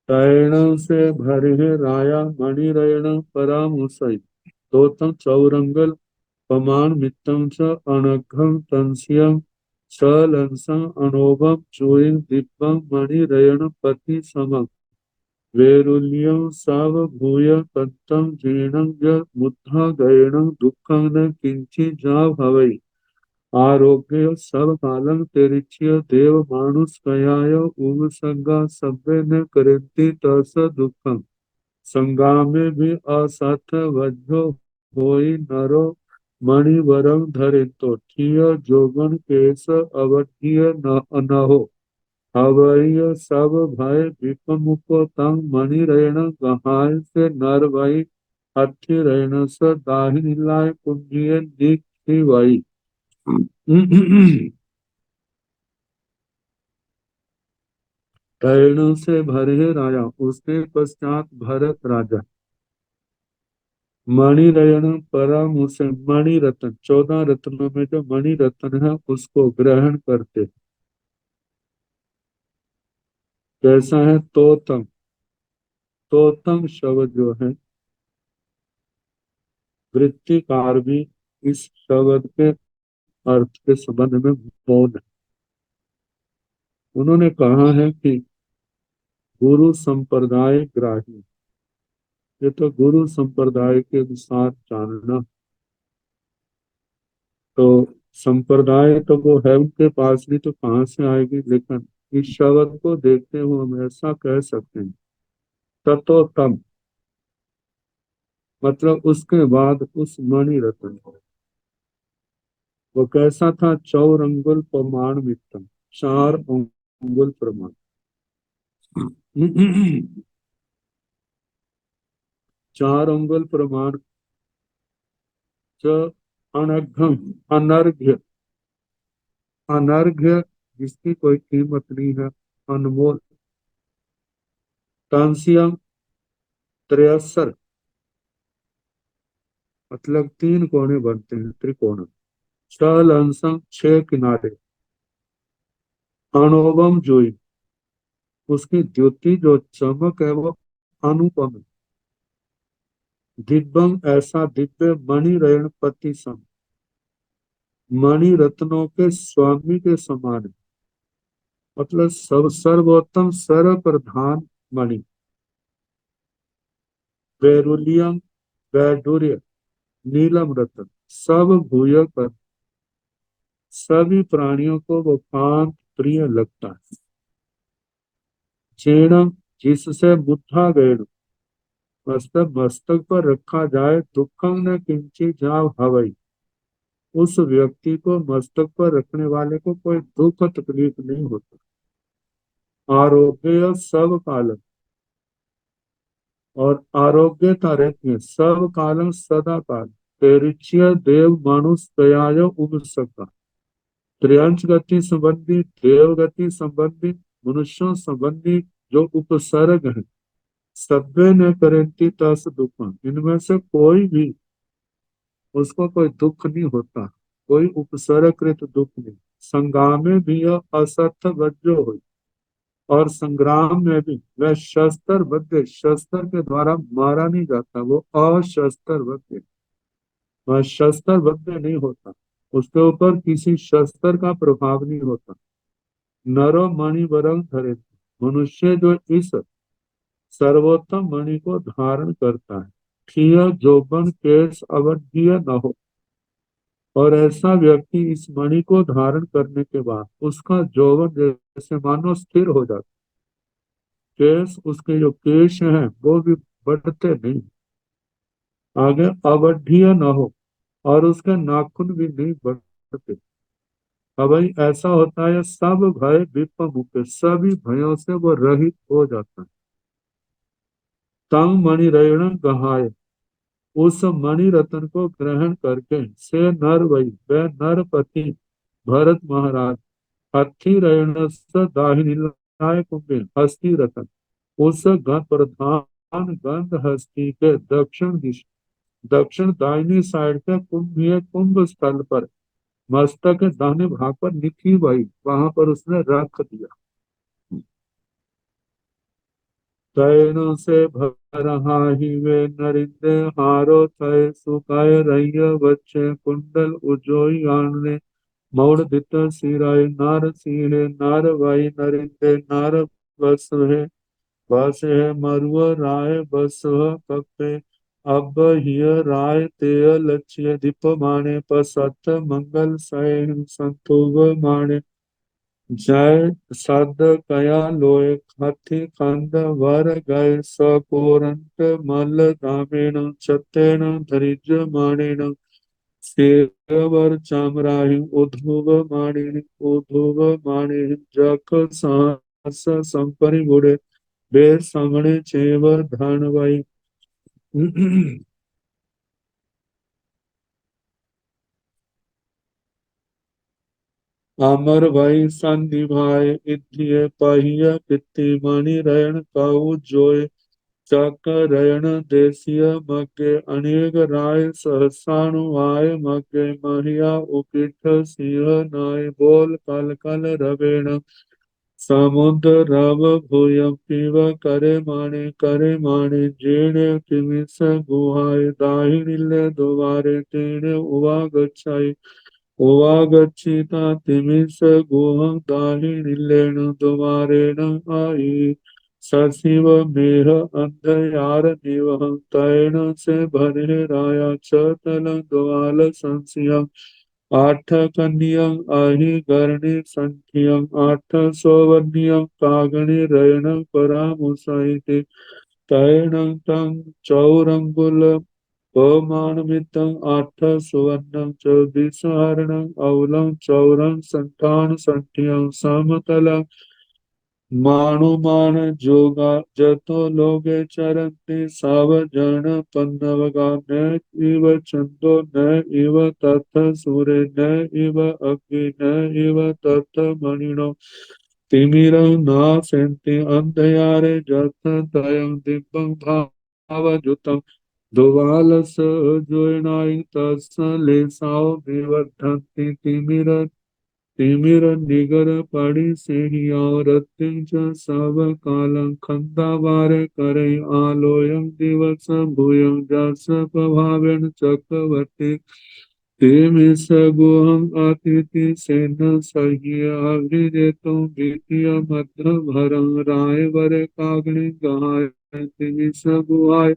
तैण से भरे राया मणिरयण परामुसई तोतम चौरंगल पमान मित्तम च अनघं तंस्यं सलंसं अनोभम चूयं दिव्यं मणिरयण पति समं वैरुल्यं सावभूय तत्तं जीर्णं य मुद्धा गयणं दुःखं न किंचित् जा भवै आरोग्य सब कालं तेरिच्य देव मानुष कयाय उम संगा सभ्य न करती तस दुःखं संगामे भी असथ वज्रो होई नरो मणिवरम धरे तो ठिय जोगन केस अवधिय न अनहो हवैय सब भय विपमुख तंग मणि रहण गहाय से नर भई अठि रहण स दाहि लाय कुंजिय दीक्षि वई टहलों से भरे राजा उसके पश्चात भरत राजा मणि रत्न परम उसे मणि रत्न 14 रत्नों में जो मणि रत्न है उसको ग्रहण करते कैसा है तोतम शब्द जो है वृत्तिकार भी इस शब्द के अर्थ के संबंध में मौन है। उन्होंने कहा है कि गुरु संप्रदाय ग्राही ये तो गुरु संप्रदाय के अनुसार जानना तो संप्रदाय तो वो है उनके पास भी तो कहाँ से आएगी लेकिन इस शब्द को देखते हुए हम ऐसा कह सकते हैं तत्वतम मतलब उसके बाद उस मणि रत्न वो कैसा था चौरंगुल प्रमाण मित्रम 4 अंगुल प्रमाण 4 अंगुल प्रमाण च अनघम अनर्घ्य अनर्घ्य जिसकी कोई कीमत नहीं है अनमोल तांस्यम 73 मतलब 3 कोने बनते हैं त्रिकोण छल अंशं 6 किनारे अणोवम जोई उसकी द्युति जो चमक है वो अनुपम है। दिव्यम ऐसा दिव्य मणि रेणुपति सम मणि रत्नों के स्वामी के समान है। मतलब सर्वोत्तम सर्व प्रधान मणि वैरुलियम वैडूर्य नीलम रत्न सब भूय पर सभी प्राणियों को वो कांत प्रिय लगता है चेणम जिससे बुद्धा गए मस्तक मस्तक पर रखा जाए दुखम न किंचित जाव हवई उस व्यक्ति को मस्तक पर रखने वाले को कोई दुख तकलीफ नहीं होता आरोग्य सब कालम और आरोग्यता रहती है सब कालम सदा काल तेरिच्य देव मानुष दयाय उग सका त्रियंश गति संबंधी देव गति संबंधी मनुष्यों संबंधी जो उपसर्ग है सभ्य न करेंती तस दुख इनमें से कोई भी उसको कोई दुख नहीं होता कोई उपसर्गकृत दुख नहीं संग्राम भी यह असत्य वज्र हो और संग्राम में भी वह शस्त्र बद्ध शस्त्र के द्वारा मारा नहीं जाता वो अशस्त्र बद्ध वह शस्त्र बद्ध नहीं होता उसके ऊपर किसी शस्त्र का प्रभाव नहीं होता नरो मणि वरं धरे मनुष्य जो इस सर्वोत्तम मणि को धारण करता है क्षीय जोबन केश अवधीय न हो और ऐसा व्यक्ति इस मणि को धारण करने के बाद उसका यौवन जैसे मानो स्थिर हो जाता केश उसके जो केश हैं वो भी बढ़ते नहीं आगे अवधीय न हो और उसके नाखून भी नहीं बढ़ते अब भाई ऐसा होता है सब भय विपमुक्त सभी भयों से वो रहित हो जाता है तंग मणि रेण गहाय उस मणि रत्न को ग्रहण करके से नर वही वह नरपति भरत महाराज हथी रेणस दाहिनी लाय कुंभे हस्ती रतन उस प्रधान गंध हस्ती के दक्षिण दाहिनी साइड के कुंभ स्थल पर मस्तक के दाहिने भाग पर निकी बाई, वहां पर उसने रख दिया। तैन से भरहा ही वे नरिंदे, हारो तय सुकाय रैय बच्चे, कुंडल उजोई आने मौड़ दित सिराय, नार सीहे नार वाई नरिंदे, नार बस है, बस है मरुआ राय बस कपे, अब हिय राय तेय लक्ष्य दीप माने, पसत मंगल सह संतोग माने, जय सद कया लोय हाथी खंड वर गए, सकोरंट मल दामेण छतेन धरिज मानेन, सेवर चामराहि उद्धव माणिनि, उद्धव माणिनि जख साहस संपरि बुड़े, बेर सामने चेवर धान भाई। अमर भाई सन निभाए इत्य पहिया पित्ती, मणि रयन काऊ जोय, चक रयन देसिय मगे, अनेक राय सहसाणु आय मगे, महिया उपिठ सिंह नाय, बोल कल कल रवेण, समुद्र रव भूयं पीव, करे माने जेण किमिस गुहाय, दाहिनिल्ले दुवारे तेणे उवा गच्छाई, उवागच्छिता तिमिस गुहं दाहिनिल्लेन दुवारेण आई, सशिव मेह अंधयार निवहं, तैण से भरे राया छ तल द्वाल संसियं, आठ कन्यं अहि गरणी संख्यं, आठ सौवर्ण्यं कागणि रयण परामुसाइते, तैणं तं चौरंगुल पमानमितं, आठ सुवर्णं चौदिसहरणं, औलं चौरं सन्तान संठ्यं, समतलं मानुमान जोगा, जतो लोगे चरन्ति सावजन पन्नवगा, न इव चंदो न इव तथ सूरे, न इव अग्नि न इव तथ मणिनो, तिमिरं नाशन्ति अंधयारे, जथ तयं दिव्यं भावजुतं, दुवालस जोयनाय तस् लेसाओ विवर्धन्ति, तिमिर निगर पड़ी सेहिया, रतिं च सब कालं खंदावार करे, आलोयं दिवस भूयं जस प्रभावेन चक्रवर्ती, तेमिस गुहं अतिथि सेन सह्य, अभिजेतुं द्वितीय मध्य भरं, राय वर काग्नि गहाय, तिमिस गुहाय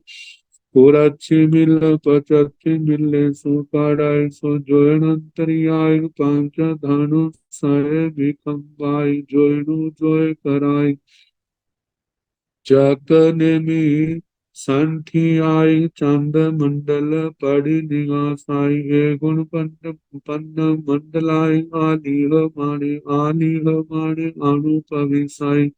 पुरच्छी मिल पचच्छी मिले, सुकाड़ाय सो जोयनंतरियाय, पांच धनु सय विकम्बाय, जोयनु जोय कराय, चक नेमि संठियाय, चंद मंडल पड़ी निगासाय, ए गुण पन्न पन्न मंडलाय, आलीह माणे अनुपविसाय,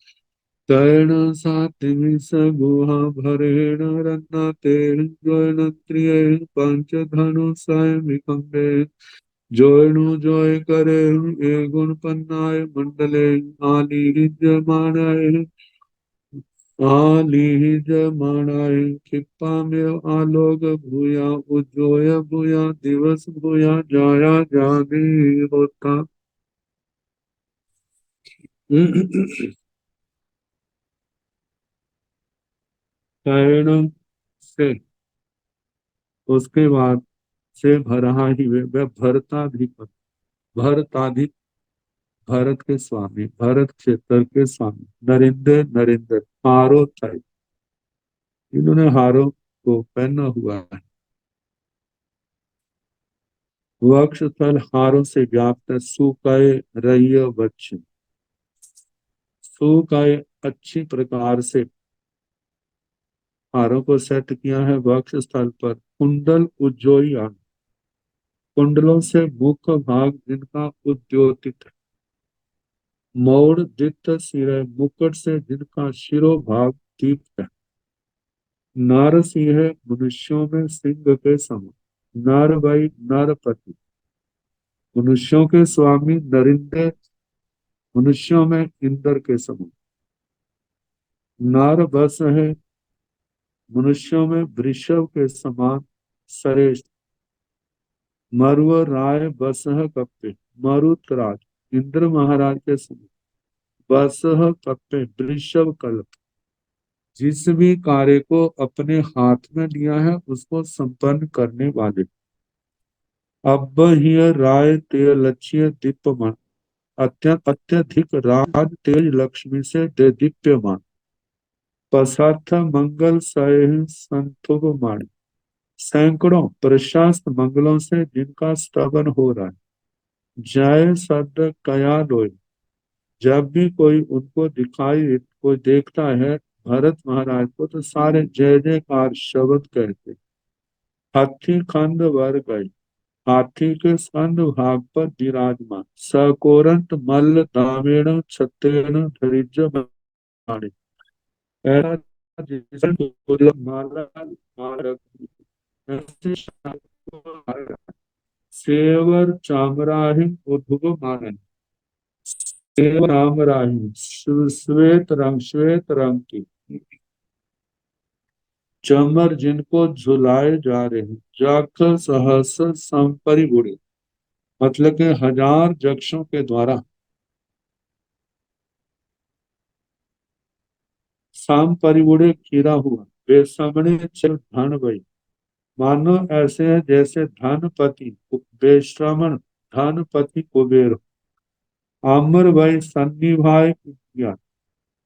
तैण सातिमिस गुहा भरेण रन्ना, तेन ज्वलन्त्रिय पंच धनु सय विकम्बे, जोयनु जोय करे ए गुण पन्नाय मंडले, आलीज मानाय, आलीज मानाय, क्षिप्पा में आलोक भूया, उज्जोय भूया दिवस भूया, जाया जागी होता। तैण से उसके बाद से भरहा ही वह भरताधिप, भरताधिप भारत के स्वामी, भारत क्षेत्र के स्वामी, नरेंद्र नरेंद्र हारो थे, इन्होंने हारों को पहना हुआ है, वक्ष स्थल हारों से व्याप्त है, सुकाय रह्य वक्ष, सुकाय अच्छी प्रकार से हारों को सेट किया है वक्ष स्थल पर, कुंडल उज्जोयान, कुंडलों से मुख्य भाग जिनका उद्योतित है, मौड़ दित्त सिर, मुकुट से जिनका शिरोभाग दीप्त है, नार सिंह मनुष्यों में सिंह के समान, नार भाई नारपति, मनुष्यों के स्वामी, नरिंदे मनुष्यों में इंद्र के समान, नार बस है मनुष्यों में वृषभ के समान श्रेष्ठ, मरुव राय बसह कप्पे, मरुतराज इंद्र महाराज के समय, बसह कप्पे वृषभ कल्प, जिस भी कार्य को अपने हाथ में लिया है उसको संपन्न करने वाले। अब हिय राय ते लक्ष्य दीप्यमान, अत्यधिक राज तेज लक्ष्मी से दीप्यमान, पसार्थ मंगल सह संतुब माणी, सैकड़ों प्रशस्त मंगलों से जिनका स्तवन हो रहा है। जय सद कया लोय, जब भी कोई उनको दिखाई कोई देखता है भरत महाराज को तो सारे जय जयकार शब्द कहते। हाथी खंड वर गए, हाथी के स्कंद भाग पर विराजमान, सकोरंत मल्ल दामेण छत्रेण धरिज बाणे, ऐसा जिसे दुर्लभ माला मारक, ऐसे शाम को मारक, सेवर चामराहि उद्भुव मानन, सेवर चामराहि श्वेत रंग की चमर जिनको झुलाए जा रहे हैं, जाकर सहस संपरिबुड़े, मतलब के हजार जक्षों के द्वारा साम परिबुड़े खीरा हुआ, बेसमणे चल धन भई, मानो ऐसे है जैसे धनपति बेश्रमण धनपति कुबेर, अमर भई सन्निभाय किया,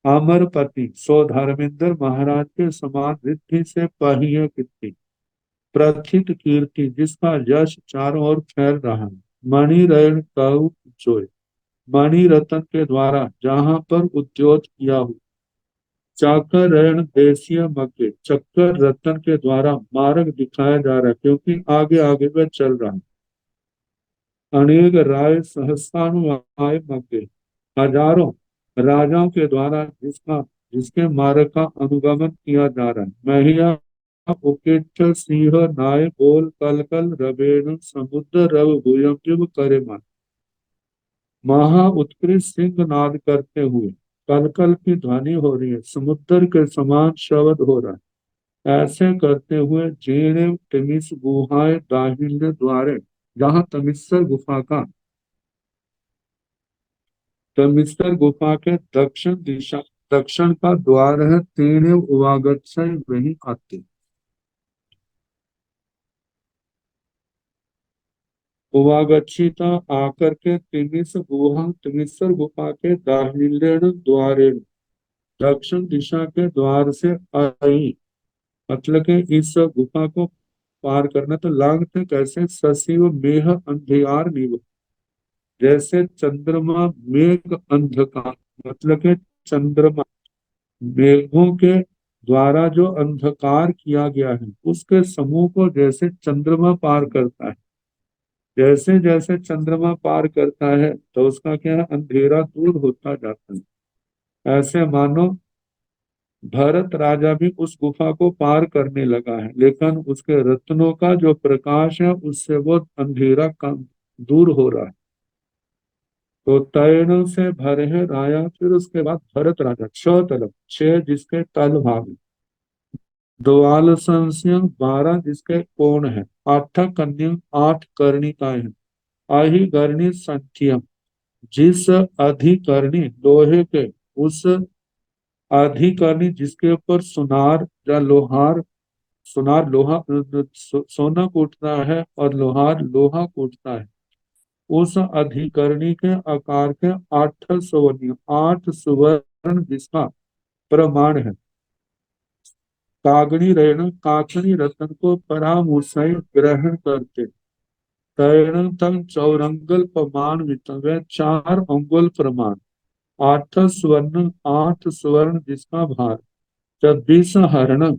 अमरपति सो धर्मेंद्र महाराज के समान रिद्धि से पहिए कीर्ति, प्रथित कीर्ति जिसका यश चारों ओर फैल रहा है। मणि रयन कऊ जोय, मणि रतन के द्वारा जहां पर उद्योग किया हो, चाकर रयन देशीय मक्के, चक्कर रतन के द्वारा मार्ग दिखाया जा रहा है क्योंकि आगे आगे वह चल रहा है। अनेक राय सहस्रानुयायी मक्के, हजारों राजाओं के द्वारा जिसके मार्ग का अनुगमन किया जा रहा है। महिया उपेक्ष सिंह नाय बोल कल कल रवेण समुद्र रव भूयम करे मन, महा उत्कृष्ट सिंह नाद करते हुए कल कल की ध्वनि हो रही है, समुद्र के समान शब्द हो रहा है। ऐसे करते हुए जीर्ण तमिस गुहाएं दाहिने द्वारे, जहाँ तमिस्सर गुफा का तमिस्सर गुफा के दक्षिण का द्वार है, तीन उवागत से वही आते। उवागच्छिता आकर के तिमिस्सर गुफा के दाहिने द्वारे, दक्षिण दिशा के द्वार से आई, मतलब कि इस गुफा को पार करना तो लागते कैसे, ससीव मेह अंधियार निव, जैसे चंद्रमा मेघ अंधकार, मतलब कि चंद्रमा मेघों के द्वारा जो अंधकार किया गया है उसके समूह को जैसे चंद्रमा पार करता है, जैसे जैसे चंद्रमा पार करता है तो उसका क्या है, अंधेरा दूर होता जाता है। ऐसे मानो भरत राजा भी उस गुफा को पार करने लगा है, लेकिन उसके रत्नों का जो प्रकाश है उससे वो अंधेरा कम दूर हो रहा है। तो तैरणों से भरे है राया, फिर उसके बाद भरत राजा छह तलब, छह जिसके तल भाग, द्वाल संस्य 12 जिसके कोण है, आठ कन्या 8 कर्णिकाएं हैं, आही गर्णी संख्यम, जिस अधिकरणी लोहे के, उस अधिकरणी जिसके ऊपर सुनार या लोहार, सुनार लोहा सोना कूटता है और लोहार लोहा कूटता है, उस अधिकरणी के आकार के 8 सुवर्ण, 8 सुवर्ण जिसका प्रमाण है। कागणी रहना काकणी रत्न को परामूर्षाई ग्रहण करते, तैरण तंग चौरंगल प्रमाण वह 4 अंगुल प्रमाण, 8 स्वर्ण जिसका भार, जब विष हरण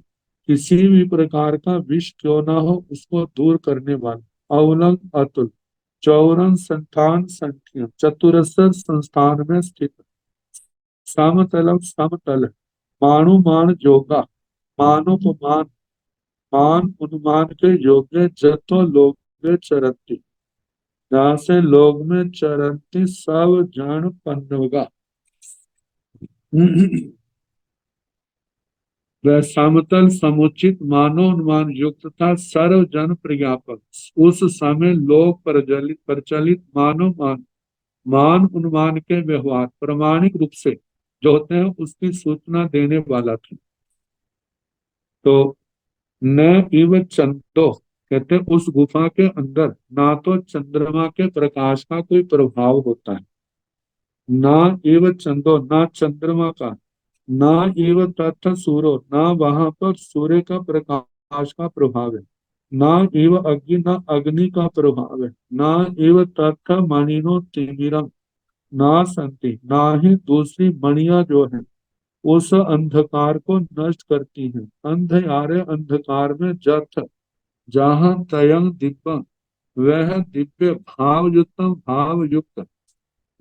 किसी भी प्रकार का विष क्यों ना हो उसको दूर करने वाला, अवलंग अतुल, चौरन संस्थान संख्या, चतुरस्र संस्थान में स्थित, समतलम समतल, मानु मान जोगा, मानुपमान, मान अनुमान के योग्य, जतो लोग में चरती, जहाँ से लोग में चरती सब जन पन्नोगा। वह समतल समुचित मानोन्मान युक्त था, सर्व जन प्रज्ञापक। उस समय लोक प्रचलित प्रचलित मानोमान मान उन्मान के व्यवहार प्रामाणिक रूप से जो होते हैं उसकी सूचना देने वाला था। तो न इव चंदो कहते हैं, उस गुफा के अंदर ना तो चंद्रमा के प्रकाश का कोई प्रभाव होता है, ना इव चंदो ना चंद्रमा का, ना इव तथ सूरो ना वहां पर सूर्य का प्रकाश का प्रभाव है, ना इव अग्नि ना अग्नि का प्रभाव है, ना इव तथ मणिनो तिमिरम ना संति ना ही दूसरी मणियां जो है उस अंधकार को नष्ट करती हैं। अंधयारे अंधकार में जथ जहाँ तयंग दिव्य, वह दिव्य भाव युक्त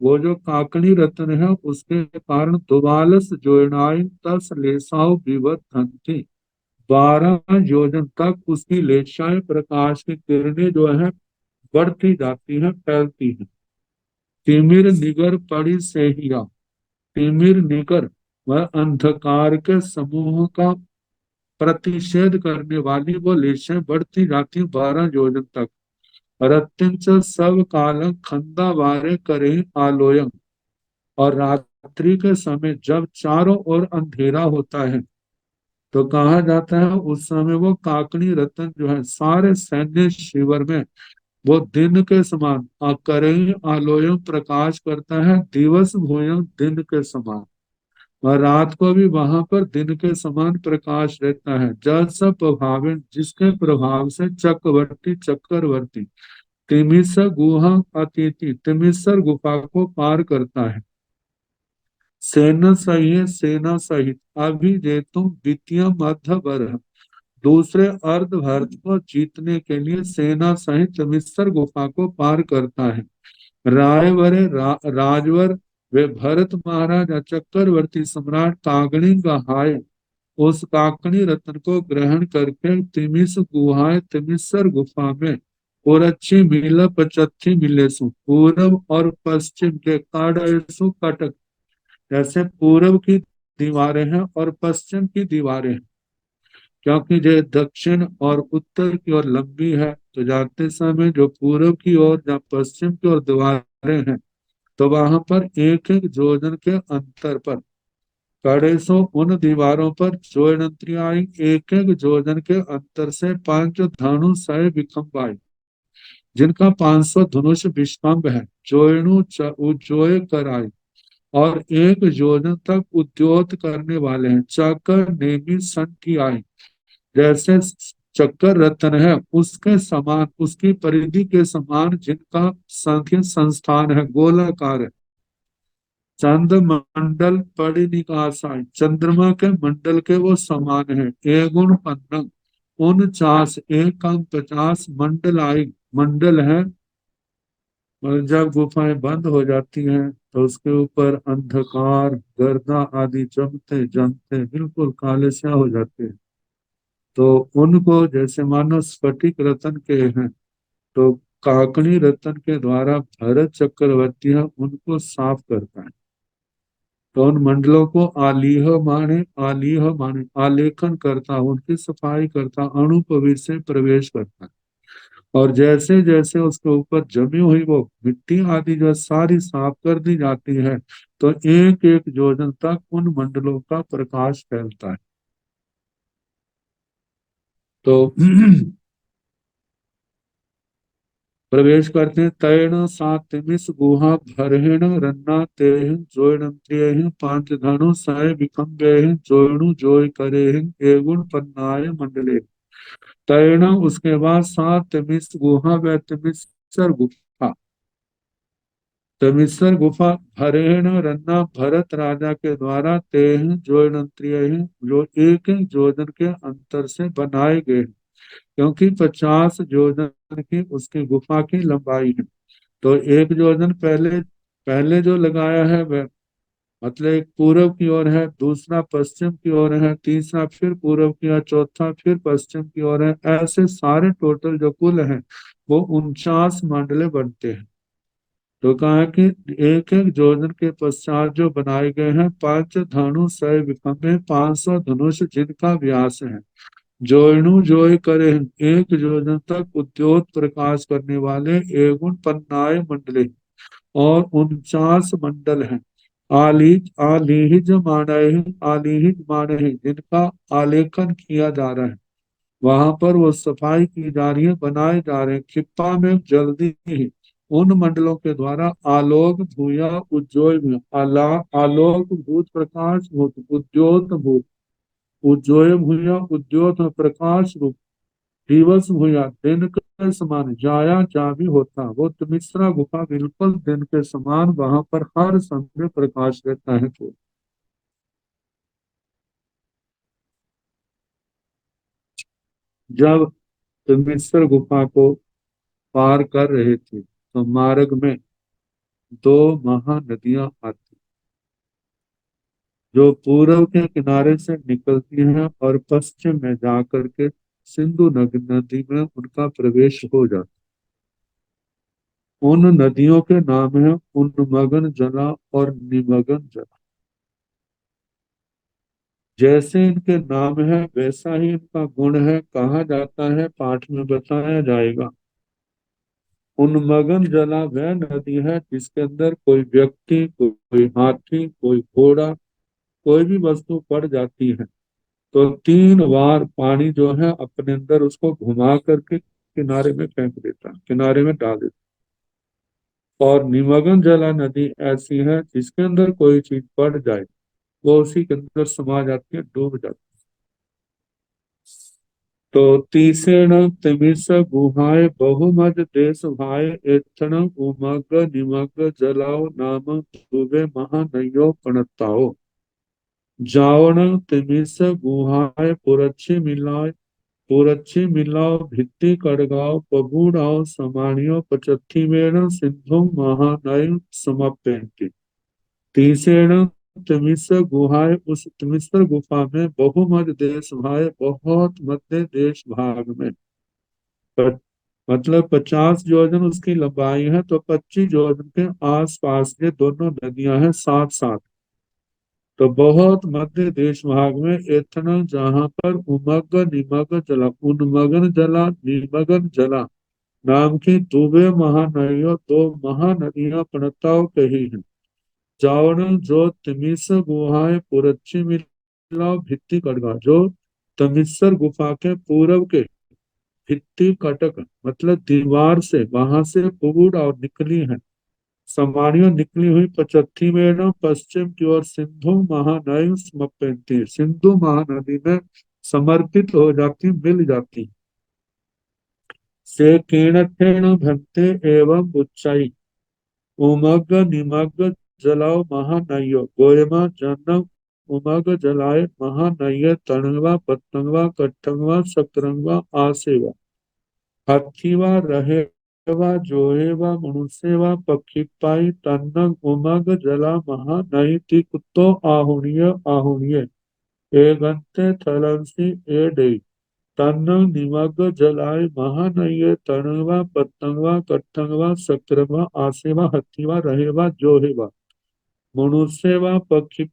वो जो काकणी रत्न है उसके कारण दुवालस जोड़नाई तस लेसाओ विवर्धन्ति, 12 योजन तक उसकी लेशाएं प्रकाश की किरणें जो है बढ़ती जाती हैं, फैलती हैं। तिमिर निगर पड़ी से हिया, तिमिर निगर वह अंधकार के समूह का प्रतिषेध करने वाली वो लेशाएं बढ़ती जाती 12 योजन तक। रत्तिंच सब काल खंदा वारे करे आलोयम, और रात्रि के समय जब चारों ओर अंधेरा होता है तो कहा जाता है उस समय वो काकनी रतन जो है सारे सैन्य शिविर में वो दिन के समान करें आलोयम प्रकाश करता है, दिवस भोयं दिन के समान, और रात को भी वहां पर दिन के समान प्रकाश रहता है। जल सब प्रभावित जिसके प्रभाव से चक्रवर्ती चक्रवर्ती तिमिसर गुहा अतिथि तिमिसर गुफा को पार करता है। सेना सहित सेना सहित अभिजेतुम द्वितीय मध्य वर, दूसरे अर्ध भारत को जीतने के लिए सेना सहित मिस्र गुफा को पार करता है। रायवरे राजवर वे भरत महाराज चक्रवर्ती सम्राट कागणी गहाय उस काकणी रत्न को ग्रहण करके तिमिस गुहाय तिमिसर गुफा में ओरछी मिल पचथी मिलेसु, पूर्व और पश्चिम के काड़ेसु कटक, जैसे पूर्व की दीवारें हैं और पश्चिम की दीवारें हैं, क्योंकि जो दक्षिण और उत्तर की ओर लंबी है तो जाते समय जो पूर्व की ओर या पश्चिम की ओर दीवारें हैं तो वहां पर एक एक योजन के अंतर पर कड़ेसों उन दीवारों पर जोयनंत्रियाई एक एक योजन के अंतर से 5 धनुष विकम्प आई, जिनका 500 धनुष विष्कम्भ है, जोयनु जोय कराई और एक योजन तक उद्योत करने वाले हैं। चक्कर नेमी सन की आई, जैसे चक्कर रत्न है उसके समान उसकी परिधि के समान जिनका संख्य संस्थान है गोलाकार है। चंद्र मंडल परिनिकासाय चंद्रमा के मंडल के वो समान है। एगुण पन्नग 49 एक कम 50 मंडलाई मंडल है। और जब गुफाएं बंद हो जाती हैं तो उसके ऊपर अंधकार गर्दा आदि जमते जमते बिल्कुल काले स्याह हो जाते हैं। तो उनको जैसे मानो स्फटिक रतन के हैं तो काकणी रतन के द्वारा भरत चक्रवर्ती है उनको साफ करता है। तो उन मंडलों को आलीह माने आलेखन करता, उनकी सफाई करता, अणुपवित्र से प्रवेश करता। और जैसे जैसे उसके ऊपर जमी हुई वो मिट्टी आदि जो सारी साफ कर दी जाती है तो एक एक योजन तक उन मंडलों का प्रकाश फैलता है। तो प्रवेश करते हैं। तैण सातिमिस गुहा भरहेण रन्ना तेह जोयनंत्रिय 5 धनु सय विकम्बेह जोयणु जोय करेह एगुण पन्नाय मंडले। तैण उसके बाद सातिमिस गुहा व तिमिसर गुफा, तिमिसर गुफा भरेण रन्ना भरत राजा के द्वारा तेह जोयनंत्रिय जो एक योजन के अंतर से बनाए गए, क्योंकि 50 योजन की उसकी गुफा की लंबाई है। तो एक योजन पहले पहले जो लगाया है वह मतलब एक पूर्व की ओर है, दूसरा पश्चिम की ओर है, तीसरा फिर पूर्व की ओर, चौथा फिर पश्चिम की ओर है। ऐसे सारे टोटल जो कुल है वो 49 मंडले बनते हैं। तो कहा है कि एक एक योजन के पश्चात जो बनाए गए हैं पंच धनु सय विखंबे 500 धनुष जिनका व्यास है। जोइनु जोय करे एक योजन तक उद्योत प्रकाश करने वाले एवं पन्नाय मंडले और 49 मंडल हैं। आलीहिज माने जिनका आलेखन किया जा रहा है। वहां पर वो सफाई की जा रही है, बनाए जा रहे हैं। खिप्पा में जल्दी ही उन मंडलों के द्वारा आलोक भूया उज्जवल भूया आलोक भूत प्रकाश भूत उद्योत भूत उज्जवल भूया उद्योत प्रकाश रूप दिवस भूया दिन के समान जाया जा भी होता। वो मिश्रा गुफा बिल्कुल दिन के समान वहां पर हर समय प्रकाश रहता है। तो जब मिश्र गुफा को पार कर रहे थे तो मार्ग में दो महानदियां आती जो पूर्व के किनारे से निकलती हैं और पश्चिम में जाकर के सिंधु नदी में उनका प्रवेश हो जाता। उन नदियों के नाम है उन्मगन जला और निमगन जला। जैसे इनके नाम है वैसा ही इनका गुण है, कहा जाता है, पाठ में बताया जाएगा। उन्मगन जला वह नदी है जिसके अंदर कोई व्यक्ति, कोई हाथी, कोई घोड़ा, कोई भी वस्तु पड़ जाती है तो 3 बार पानी जो है अपने अंदर उसको घुमा करके किनारे में फेंक देता है, किनारे में डाल देता है। और निमग्न जला नदी ऐसी है जिसके अंदर कोई चीज पड़ जाए वो उसी के अंदर समा जाती है, डूब जाती है। तो तीसरेण तिमिस गुहाय बहुमद देश भाय एथण उमग निमग जलाओ नाम डूबे महानयो पणताओ। जावण तिमिस गुहाय पुरच्छी मिलाओ भित्ति कड़गाओ पगुड़ाओ समानियो पचत्थी मेण सिंधु महानय समपेंति। तीसरेण तिमिस गुहाय उस तिमिस्र गुफा में बहुमत देश भाय बहुत मध्य देश भाग में प- मतलब 50 योजन उसकी लंबाई है तो 25 योजन के आसपास ये दोनों नदियां हैं साथ साथ। तो बहुत मध्य देश भाग में इतना जहां पर उमग निमग जला उन्मगन जला निमगन जला नाम की दुबे महानदियों दो महानदियां प्रणताओं कही हैं। जावण जो तिमिस गुहाएं पुरच्ची मिला भित्ति कड़गा जो तमिस्सर गुफा के पूर्व के भित्ति कटक मतलब दीवार से वहां से पुगुड़ और निकली है। समानियों निकली हुई पचत्थी में न पश्चिम की ओर सिंधु महानदी समपयंती सिंधु महानदी में समर्पित हो जाती, मिल जाती। से कीणठेन भक्ते एवं उच्चाई उमग निमग जलाओ महानयो गोयमा जन्म उमग जलाए महानय तणवा पतंगवा कट्टंगवा सतरंगवा आसेवा हथिवा रहेवा जोहेवा मनुष्यवा पक्षी तन्नग उमग जला महानई ती कुत्तो आहुणिय आहुणिय ए गंते थलंसी ए डे तन्नग निमग जलाए महानय तणवा पतंगवा कट्टंगवा सतरंगवा आसेवा हथिवा रहेवा जोहेवा मनुष्यवा पक्षी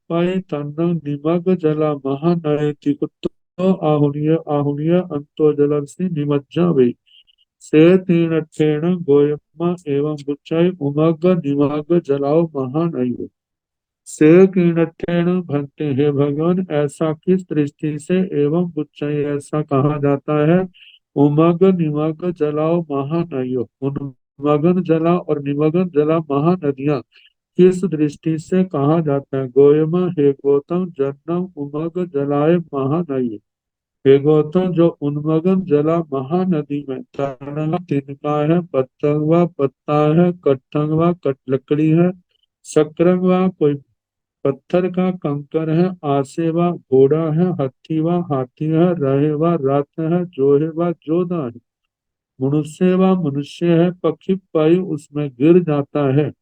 तन्नग निमग जला महानय ती कुत्तो आहुणिय आहुणिय अंतो जलंसी निमज्जा वे से तीन अक्षेण गोयमा एवं बुच्चाई उमग निमग जलाओ महानयो। से कीणठेन भक्ति हे भगवान ऐसा किस दृष्टि से एवं बुच्चाई ऐसा कहा जाता है। उमग निमग जलाओ महानयो उन्मगन जला और निमगन जला महानदियां किस दृष्टि से कहा जाता है। गोयमा हे गौतम जन्म उमग जलाए महानयो हे गौतम जो उन्मगन जला महानदी में तरणा तिनका है पतंगवा पत्ता है कट्ठंगवा कट लकड़ी है शक्रंगवा कोई पत्थर का कंकर है आसेवा घोड़ा है हत्थीवा हाथी है रहेवा रथ है जोहेवा जोधा है मनुष्यवा मनुष्य है पक्षी पाई उसमें गिर जाता है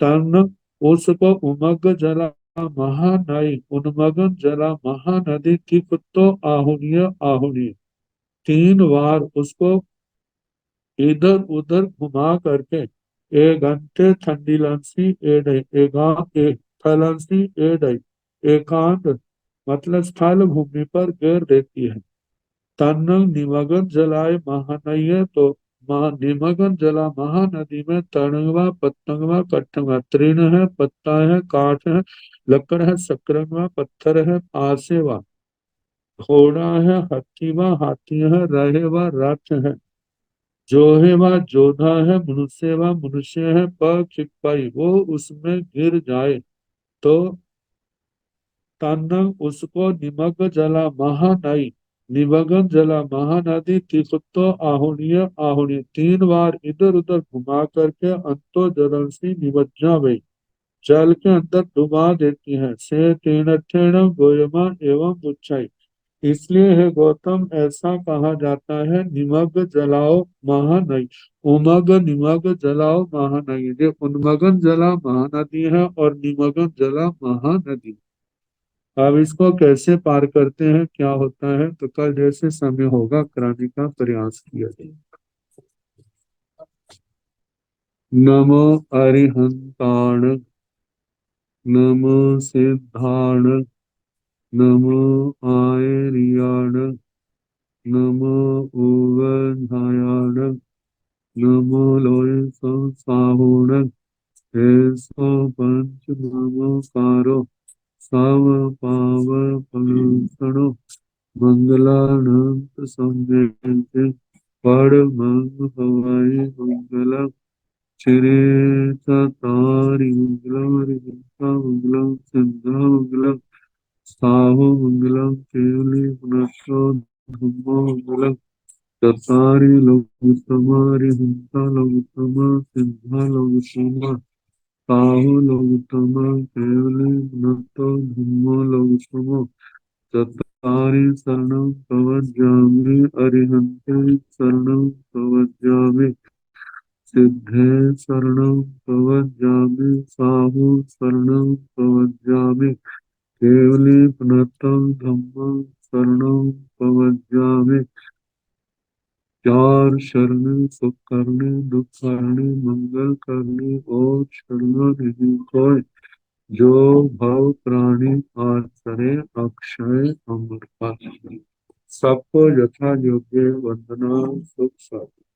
तन उसको उमग जला महानई उन्मगन जला महानदी की कुत्तो आहुनीय आहुनीय 3 बार उसको इधर उधर घुमा करके ए घंटे ठंडी लंसी ए डई एगा ए थलंसी ए डई एकांत मतलब स्थल भूमि पर घेर देती है। तन निमगन जलाए महानय तो निमगन जला महानदी में तरणवा पतंगवा कट्टवा तृण है पत्ता है काठ है लकड़ है सकरंगवा पत्थर है आसेवा घोड़ा है हत्तीवा हाथी है रहेवा रथ है जोहेवा जोधा है मनुष्यवा मनुष्य है पर चिपकाई वो उसमें गिर जाए तो तन्न उसको निमग जला महानई निमगन जला महानदी तिकुत्तो आहुणीय आहुणी 3 बार इधर उधर घुमा करके अंतो जलसी निमज्जा गई जल के अंदर डुबा देती है से तीर्ण ठेण गोयमा एवं उच्चाई। इसलिए है गौतम ऐसा कहा जाता है निमग जलाओ महानई उमग निमग जलाओ महानई। ये उन्मगन जला महानदी है और निमगन जला महानदी। अब इसको कैसे पार करते हैं क्या होता है तो कल जैसे समय होगा कराने का प्रयास किया जाए। नमो अरिहंताण नमो सिद्धाण नमो आयरियाण नमो उवधायाण नमो लोय संसाहुण ऐसो पंच नमोकारो सव पाव पलूषणो मंगलानंत संजय परमं हवाई मंगलम श्री चतारी मंगलम हरिहंसा मंगलम सिद्धा मंगलम साहु मंगलम केवली पुनश्चो धम्मो मंगलम चतारी लोकुतमा हरिहंसा लोकुतमा सिद्धा लोकुतमा साहु लोकुतमा केवली पुनश्चो धम्मो लोकुतमा चत्वारि शरणं प्रवज्जामि अरिहन्ते शरणं प्रवज्जामि सिद्धे शरणं प्रवज्जामि साहु शरणं प्रवज्जामि केवली पुनतं धम्मं शरणं प्रवज्जामि। 4 शरण सुख करने दुख करने मंगल करने और शरणा नहीं कोई जो भव प्राणी आश्रय अक्षय अमर पाश। सबको यथा योग्य वंदना सुख शांति।